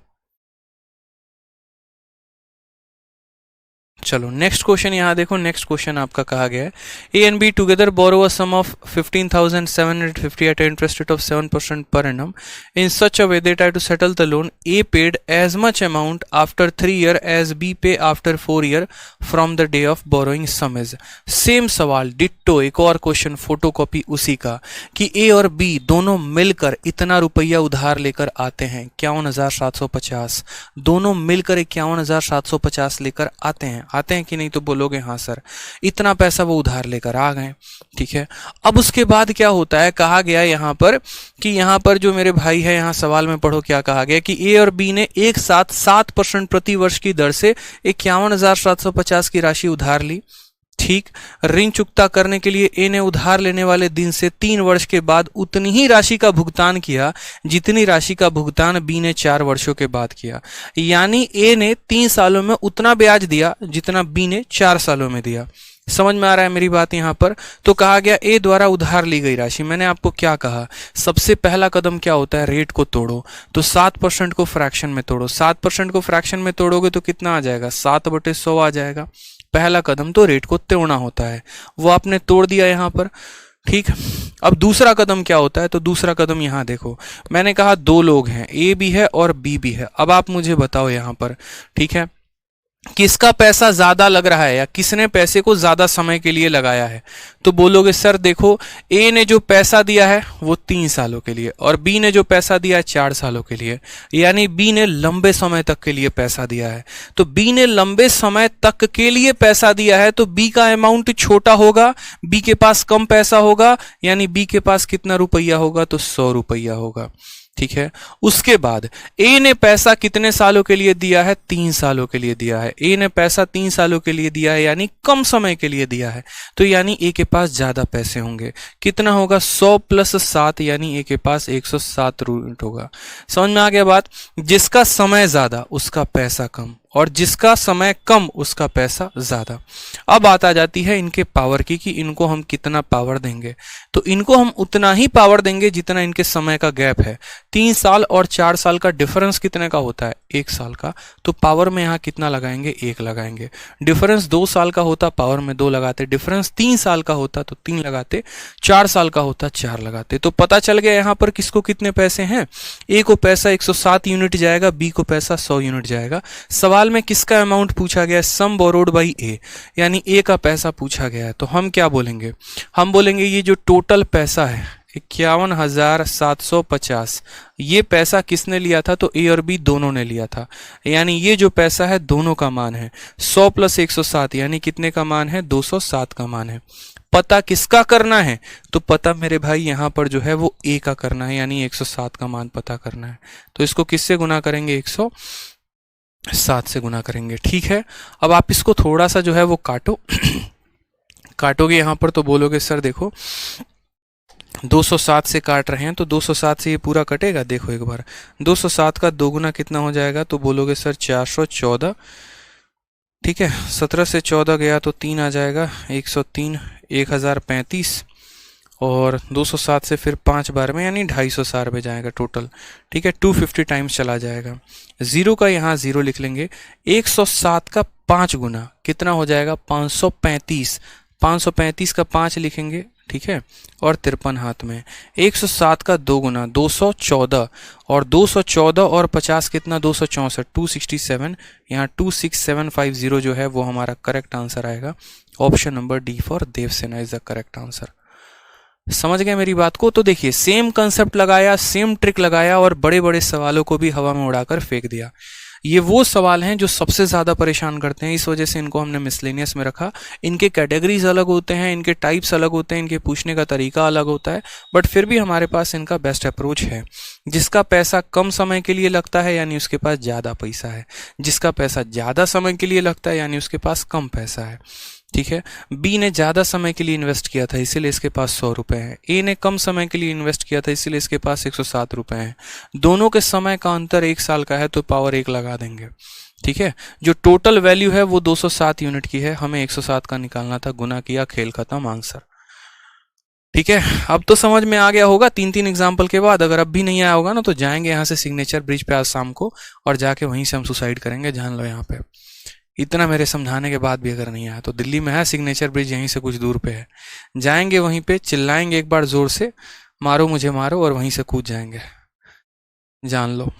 Speaker 1: चलो नेक्स्ट क्वेश्चन यहाँ देखो। नेक्स्ट क्वेश्चन आपका कहा गया है, A and B together borrow a sum of 15,750 at interest rate of 7% per annum in such a way that to settle the loan A paid as much amount after 3 year as B pay after 4 year from the day of borrowing sum is. Same सवाल ditto, एक और question photocopy उसी का, कि ए और B दोनों मिलकर इतना रुपया उधार लेकर आते हैं 51,750, दोनों मिलकर 51,750 लेकर आते हैं कि नहीं, तो बोलोगे हाँ सर, इतना पैसा वो उधार लेकर आ गए, ठीक है। अब उसके बाद क्या होता है, कहा गया यहाँ पर कि यहाँ पर जो मेरे भाई है, यहाँ सवाल में पढ़ो क्या कहा गया, कि ए और बी ने एक साथ 7% प्रति वर्ष की दर से 51,750 की राशि उधार ली, ठीक। ऋण चुकता करने के लिए ए ने उधार लेने वाले दिन से 3 वर्ष के बाद उतनी ही राशि का भुगतान किया जितनी राशि का भुगतान बी ने 4 वर्षों के बाद किया, यानी ए ने 3 सालों में उतना ब्याज दिया जितना बी ने 4 सालों में दिया। समझ में आ रहा है मेरी बात यहाँ पर? तो कहा गया ए द्वारा उधार ली गई राशि, मैंने आपको क्या कहा, सबसे पहला कदम क्या होता है, रेट को तोड़ो, तो 7% को फ्रैक्शन में तोड़ो, 7% को फ्रैक्शन में तोड़ोगे तो कितना आ जाएगा, 7/100 आ जाएगा। पहला कदम तो रेट को तोड़ना होता है, वो आपने तोड़ दिया यहाँ पर, ठीक। अब दूसरा कदम क्या होता है, तो दूसरा कदम यहाँ देखो, मैंने कहा 2 लोग हैं, ए भी है और बी भी है। अब आप मुझे बताओ यहाँ पर, ठीक है, किसका पैसा ज्यादा लग रहा है या किसने पैसे को ज्यादा समय के लिए लगाया है, तो बोलोगे सर देखो ए ने जो पैसा दिया है वो 3 सालों के लिए और बी ने जो पैसा दिया है 4 सालों के लिए, यानी बी ने लंबे समय तक के लिए पैसा दिया है। तो बी ने लंबे समय तक के लिए पैसा दिया है तो बी का अमाउंट छोटा होगा, बी के पास कम पैसा होगा, यानी बी के पास कितना रुपया होगा, तो 100 रुपया होगा। ठीक है, उसके बाद ए ने पैसा कितने सालों के लिए दिया है, 3 सालों के लिए दिया है। ए ने पैसा 3 सालों के लिए दिया है यानी कम समय के लिए दिया है, तो यानी ए के पास ज्यादा पैसे होंगे। कितना होगा, 100 + 7 यानी ए के पास 107 यूनिट होगा। समझ में आ गया बात। जिसका समय ज्यादा उसका पैसा कम और जिसका समय कम उसका पैसा ज्यादा। अब बात आ जाती है इनके पावर की कि इनको हम कितना पावर देंगे, तो इनको हम उतना ही पावर देंगे जितना इनके समय का गैप है। 3 साल और 4 साल का डिफरेंस कितने का होता है, 1 साल का, तो पावर में यहाँ कितना लगाएंगे, 1 लगाएंगे। डिफरेंस 2 साल का होता, पावर में 2 लगाते। डिफरेंस 3 साल का होता तो 3 लगाते। 4 साल का होता 4 लगाते। तो पता चल गया यहाँ पर किसको कितने पैसे हैं। ए को पैसा 107 यूनिट जाएगा, बी को पैसा 100 यूनिट जाएगा। सवाल में किसका अमाउंट पूछा गया है, सम बोरोड बाई ए, यानी ए का पैसा पूछा गया है। तो हम क्या बोलेंगे, हम बोलेंगे ये जो टोटल पैसा है 51,750, ये पैसा किसने लिया था, तो ए और बी दोनों ने लिया था, यानी ये जो पैसा है दोनों का मान है। 100 + 107 यानी कितने का मान है, 207 का मान है। पता किसका करना है, तो पता मेरे भाई यहां पर जो है वो ए का करना है, यानी 107 का मान पता करना है। तो इसको किससे गुना करेंगे, 107 से गुना करेंगे। ठीक है, अब आप इसको थोड़ा सा जो है वो काटो काटोगे यहां पर तो बोलोगे सर देखो 207 से काट रहे हैं तो 207 से ये पूरा कटेगा। देखो एक बार 207 का 2 गुना कितना हो जाएगा, तो बोलोगे सर 414। ठीक है, 17 से 14 गया तो 3 आ जाएगा, 103, 1035 और 207 से फिर 5 बार में यानी 250 पे जाएगा टोटल। ठीक है, 250 टाइम्स चला जाएगा। 0 का यहाँ 0 लिख लेंगे। 107 का 5 गुना कितना हो जाएगा, 535। 535 का 5 लिखेंगे, ठीक है, और 53 हाथ में। 107 का 2 गुना 214 और 214 और 50 कितना, 264, 267। यहाँ 26750 जो है वो हमारा करेक्ट आंसर आएगा। Option number D for Devasena is the correct answer. समझ गए मेरी बात को। तो देखिए सेम कंसेप्ट लगाया, सेम ट्रिक लगाया और बड़े बड़े सवालों को भी हवा में उड़ाकर फेंक दिया। ये वो सवाल हैं जो सबसे ज्यादा परेशान करते हैं, इस वजह से इनको हमने मिसलेनियस में रखा। इनके कैटेगरीज अलग होते हैं, इनके टाइप्स अलग होते हैं, इनके पूछने का तरीका अलग होता है, बट फिर भी हमारे पास इनका बेस्ट अप्रोच है। जिसका पैसा कम समय के लिए लगता है यानी उसके पास ज्यादा पैसा है, जिसका पैसा ज्यादा समय के लिए लगता है यानी उसके पास कम पैसा है। ठीक है, बी ने ज्यादा समय के लिए इन्वेस्ट किया था इसीलिए इसके पास 100 रुपए हैं। ए ने कम समय के लिए इन्वेस्ट किया था इसीलिए इसके पास 107 रुपए हैं। दोनों के समय का अंतर 1 साल का है तो पावर 1 लगा देंगे। ठीक है, जो टोटल वैल्यू है वो 207 यूनिट की है, हमें 107 का निकालना था, गुना किया, खेल खत्म, आंसर। ठीक है, अब तो समझ में आ गया होगा 3-3 एग्जाम्पल के बाद। अगर अब भी नहीं आया होगा ना तो जाएंगे यहाँ से सिग्नेचर ब्रिज पे आज शाम को और जाके वहीं से हम सुसाइड करेंगे, जान लो। यहाँ पे इतना मेरे समझाने के बाद भी अगर नहीं आया तो दिल्ली में है सिग्नेचर ब्रिज, यहीं से कुछ दूर पे है, जाएंगे वहीं पे, चिल्लाएंगे एक बार जोर से, मारो मुझे मारो, और वहीं से कूद जाएंगे, जान लो।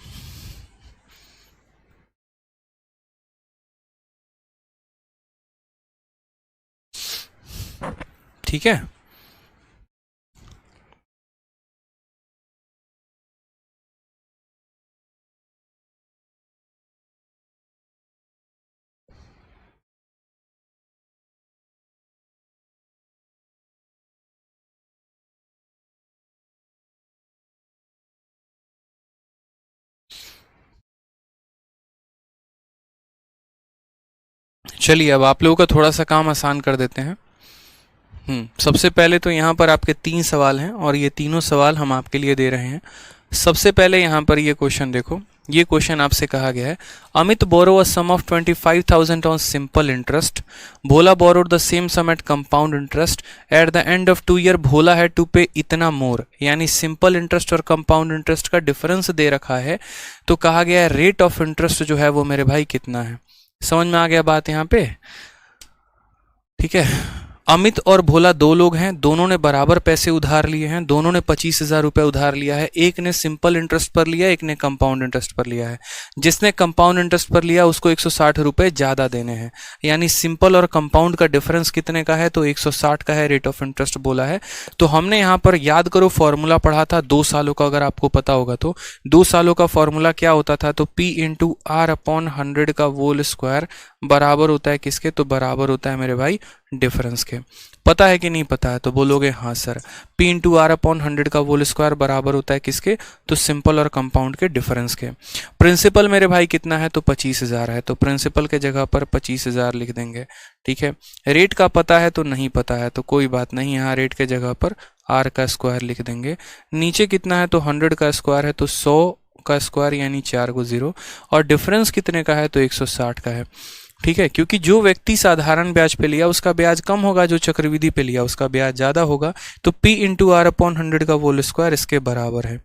Speaker 1: ठीक है, चलिए अब आप लोगों का थोड़ा सा काम आसान कर देते हैं। सबसे पहले तो यहाँ पर आपके 3 सवाल हैं और ये तीनों सवाल हम आपके लिए दे रहे हैं। सबसे पहले यहाँ पर ये क्वेश्चन देखो, ये क्वेश्चन आपसे कहा गया है Amit borrow a sum of 25,000 on simple interest, Bhola borrowed the same sum at compound interest, at the end of 2 year Bhola had to pay इतना मोर, यानी सिंपल इंटरेस्ट और कंपाउंड इंटरेस्ट का डिफरेंस दे रखा है। तो कहा गया है रेट ऑफ इंटरेस्ट जो है वो मेरे भाई कितना है। समझ में आ गया बात यहाँ पे, ठीक है। अमित और भोला दो लोग हैं, दोनों ने बराबर पैसे उधार लिए हैं, दोनों ने 25,000 रुपये उधार लिया है। एक ने सिंपल इंटरेस्ट पर लिया, एक ने कंपाउंड इंटरेस्ट पर लिया है। जिसने कंपाउंड इंटरेस्ट पर लिया उसको 160 रुपये ज़्यादा देने हैं, यानी सिंपल और कंपाउंड का डिफरेंस कितने का है, तो 160 का है, रेट ऑफ इंटरेस्ट बोला है। तो हमने यहाँ पर याद करो फॉर्मूला पढ़ा था 2 सालों का, अगर आपको पता होगा तो 2 सालों का फॉर्मूला क्या होता था, तो P इंटू आर अपॉन 100 का होल स्क्वायर बराबर होता है किसके, तो बराबर होता है मेरे भाई डिफरेंस के। पता है कि नहीं पता है, तो बोलोगे हाँ sir. P into R upon 100 का होल स्क्वायर बराबर होता है किसके, तो सिंपल और कंपाउंड के डिफरेंस के। प्रिंसिपल मेरे भाई कितना है, तो 25,000 है, तो प्रिंसिपल के जगह पर 25,000 लिख देंगे। ठीक है, रेट का पता है तो नहीं पता है तो कोई बात नहीं, यहाँ रेट के जगह पर आर का स्क्वायर लिख देंगे। नीचे कितना है, तो 100 का स्क्वायर है, तो 100 का स्क्वायर यानी 4 को 0, और डिफरेंस कितने का है, तो 160 का है। ठीक है, क्योंकि जो व्यक्ति साधारण ब्याज पे लिया उसका ब्याज कम होगा, जो चक्रवृद्धि पे लिया उसका ब्याज ज़्यादा होगा, तो P इंटू आर अपॉन 100 का होल स्क्वायर इसके बराबर है।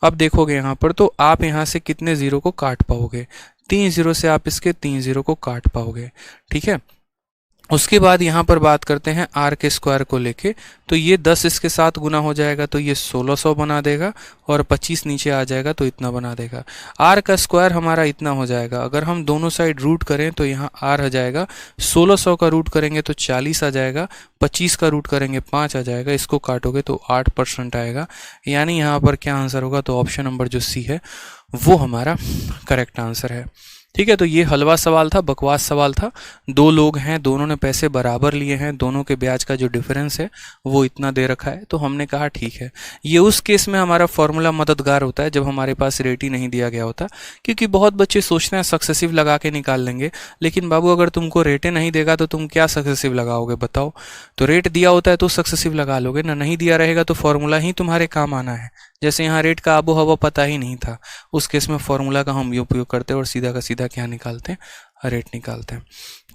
Speaker 1: अब देखोगे यहाँ पर तो आप यहाँ से कितने जीरो को काट पाओगे, 3 जीरो से आप इसके 3 जीरो को काट पाओगे। ठीक है, उसके बाद यहाँ पर बात करते हैं आर के स्क्वायर को लेके, तो ये 10 इसके साथ गुना हो जाएगा तो ये 1600 बना देगा, और 25 नीचे आ जाएगा तो इतना बना देगा। आर का स्क्वायर हमारा इतना हो जाएगा, अगर हम दोनों साइड रूट करें तो यहाँ आर आ जाएगा, 1600 का रूट करेंगे तो 40 आ जाएगा, 25 का रूट करेंगे 5 आ जाएगा, इसको काटोगे तो 8% आएगा। यानी यहाँ पर क्या आंसर होगा, तो ऑप्शन नंबर जो सी है वो हमारा करेक्ट आंसर है। ठीक है, तो ये हलवा सवाल था, बकवास सवाल था। 2 लोग हैं, दोनों ने पैसे बराबर लिए हैं, दोनों के ब्याज का जो डिफरेंस है वो इतना दे रखा है, तो हमने कहा ठीक है। ये उस केस में हमारा फॉर्मूला मददगार होता है जब हमारे पास रेट ही नहीं दिया गया होता, क्योंकि बहुत बच्चे सोचते हैं सक्सेसिव लगा के निकाल लेंगे, लेकिन बाबू अगर तुमको रेटे नहीं देगा तो तुम क्या सक्सेसिव लगाओगे बताओ। तो रेट दिया होता है तो सक्सेसिव लगा लोगे ना, नहीं दिया रहेगा तो फॉर्मूला ही तुम्हारे काम आना है। जैसे यहाँ रेट का आबो हवा पता ही नहीं था, उस केस में फॉर्मूला का हम उपयोग करते हैं और सीधा का सीधा क्या निकालते हैं, रेट निकालते हैं।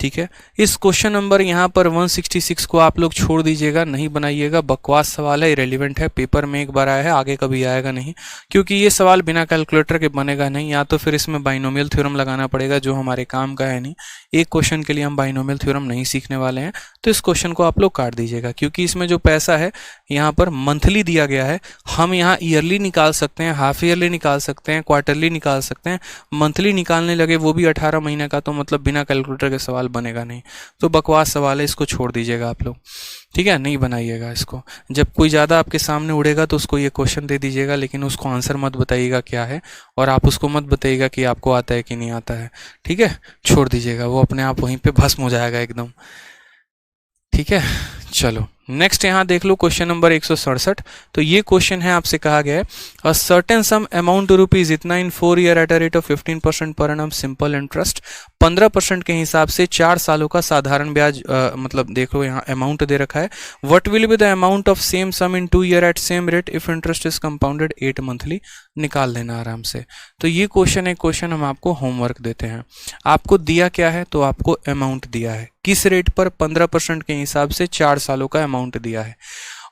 Speaker 1: ठीक है, इस क्वेश्चन नंबर यहाँ पर 166 को आप लोग छोड़ दीजिएगा, नहीं बनाइएगा, बकवास सवाल है, इरेलीवेंट है, पेपर में एक बार आया है, आगे कभी आएगा नहीं, क्योंकि ये सवाल बिना कैलकुलेटर के बनेगा नहीं, या तो फिर इसमें बाइनोमियल थ्योरम लगाना पड़ेगा जो हमारे काम का है नहीं। एक क्वेश्चन के लिए हम बाइनोमियल थ्योरम नहीं सीखने वाले हैं, तो इस क्वेश्चन को आप लोग काट दीजिएगा, क्योंकि इसमें जो पैसा है यहाँ पर मंथली दिया गया है। हम यहाँ ईयरली निकाल सकते हैं, हाफ ईयरली निकाल सकते हैं, क्वार्टरली निकाल सकते हैं, मंथली निकालने लगे वो भी 18 महीने का, तो मतलब बिना कैलकुलेटर के सवाल बनेगा नहीं, तो बकवास सवाल है, इसको छोड़ दीजिएगा आप लोग। ठीक है, नहीं बनाइएगा इसको। जब कोई ज़्यादा आपके सामने उड़ेगा तो उसको ये क्वेश्चन दे दीजिएगा, लेकिन उसको आंसर मत बताइएगा क्या है, और आप उसको मत बताइएगा कि आपको आता है कि नहीं आता है। ठीक है, छोड़ दीजिएगा, वो अपने आप वहीं पे भस्म हो जाएगा एकदम। ठीक है, चलो नेक्स्ट यहाँ देख लो क्वेश्चन नंबर 167। तो ये क्वेश्चन है, आपसे कहा गया है a certain sum amount rupees इतना in 4 year at a rate of 15% per annum simple interest, 15% के हिसाब से 4 सालों का साधारण ब्याज, मतलब देखो यहाँ अमाउंट दे रखा है। What will be the amount of same sum in 2 year at same rate if interest is compounded 8 monthly, निकाल लेना आराम से। तो ये क्वेश्चन एक क्वेश्चन हम आपको होमवर्क देते हैं। आपको दिया क्या है, तो आपको अमाउंट दिया है, किस रेट पर, 15% के हिसाब से 4 सालों का अमाउंट दिया है,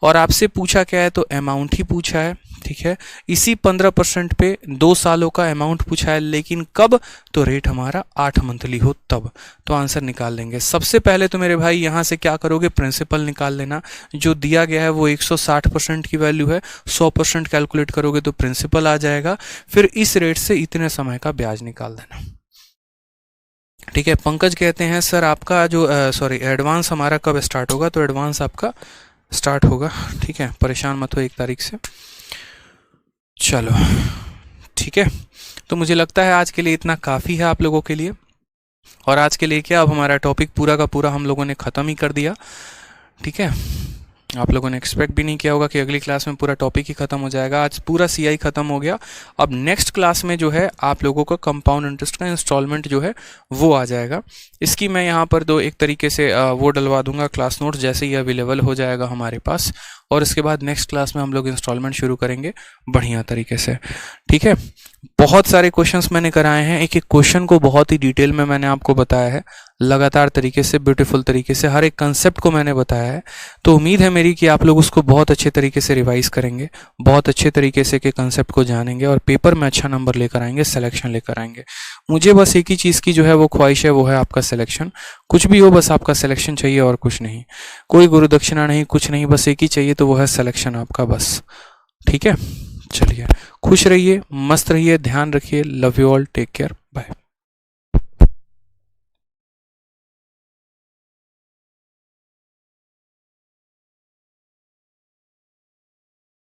Speaker 1: और आपसे पूछा क्या है, तो अमाउंट ही पूछा है। ठीक है, इसी 15% पे 2 सालों का अमाउंट पूछा है, लेकिन कब, तो रेट हमारा 8 मंथली हो तब, तो आंसर निकाल लेंगे। सबसे पहले तो मेरे भाई यहाँ से क्या करोगे, प्रिंसिपल निकाल लेना। जो दिया गया है वो 160% की वैल्यू है, 100% कैलकुलेट करोगे तो प्रिंसिपल आ जाएगा, फिर इस रेट से इतने समय का ब्याज निकाल देना। ठीक है, पंकज कहते हैं सर आपका जो एडवांस हमारा कब स्टार्ट होगा, तो एडवांस आपका स्टार्ट होगा। ठीक है, परेशान मत हो, 1 तारीख से। चलो ठीक है, तो मुझे लगता है आज के लिए इतना काफ़ी है आप लोगों के लिए, और आज के लिए क्या, अब हमारा टॉपिक पूरा का पूरा हम लोगों ने ख़त्म ही कर दिया। ठीक है, आप लोगों ने एक्सपेक्ट भी नहीं किया होगा कि अगली क्लास में पूरा टॉपिक ही खत्म हो जाएगा। आज पूरा सीआई खत्म हो गया। अब नेक्स्ट क्लास में जो है आप लोगों का कंपाउंड इंटरेस्ट का इंस्टॉलमेंट जो है वो आ जाएगा। इसकी मैं यहाँ पर एक तरीके से वो डलवा दूंगा, क्लास नोट्स जैसे ही अवेलेबल हो जाएगा हमारे पास, और इसके बाद नेक्स्ट क्लास में हम लोग इंस्टॉलमेंट शुरू करेंगे बढ़िया तरीके से। ठीक है। बहुत सारे क्वेश्चंस मैंने कराए हैं, एक एक क्वेश्चन को बहुत ही डिटेल में मैंने आपको बताया है, लगातार तरीके से, ब्यूटीफुल तरीके से, हर एक कंसेप्ट को मैंने बताया है। तो उम्मीद है मेरी कि आप लोग उसको बहुत अच्छे तरीके से रिवाइज करेंगे, बहुत अच्छे तरीके से के कंसेप्ट को जानेंगे और पेपर में अच्छा नंबर लेकर आएंगे, सिलेक्शन लेकर आएंगे। मुझे बस एक ही चीज़ की जो है वो ख्वाहिश है, वो है आपका सिलेक्शन। कुछ भी हो, बस आपका सिलेक्शन चाहिए और कुछ नहीं, कोई गुरु दक्षिणा नहीं, कुछ नहीं, बस एक ही चाहिए, तो वो है सिलेक्शन आपका, बस। ठीक है, चलिए, खुश रहिए, मस्त रहिए, ध्यान रखिए। Love you all, take care, bye.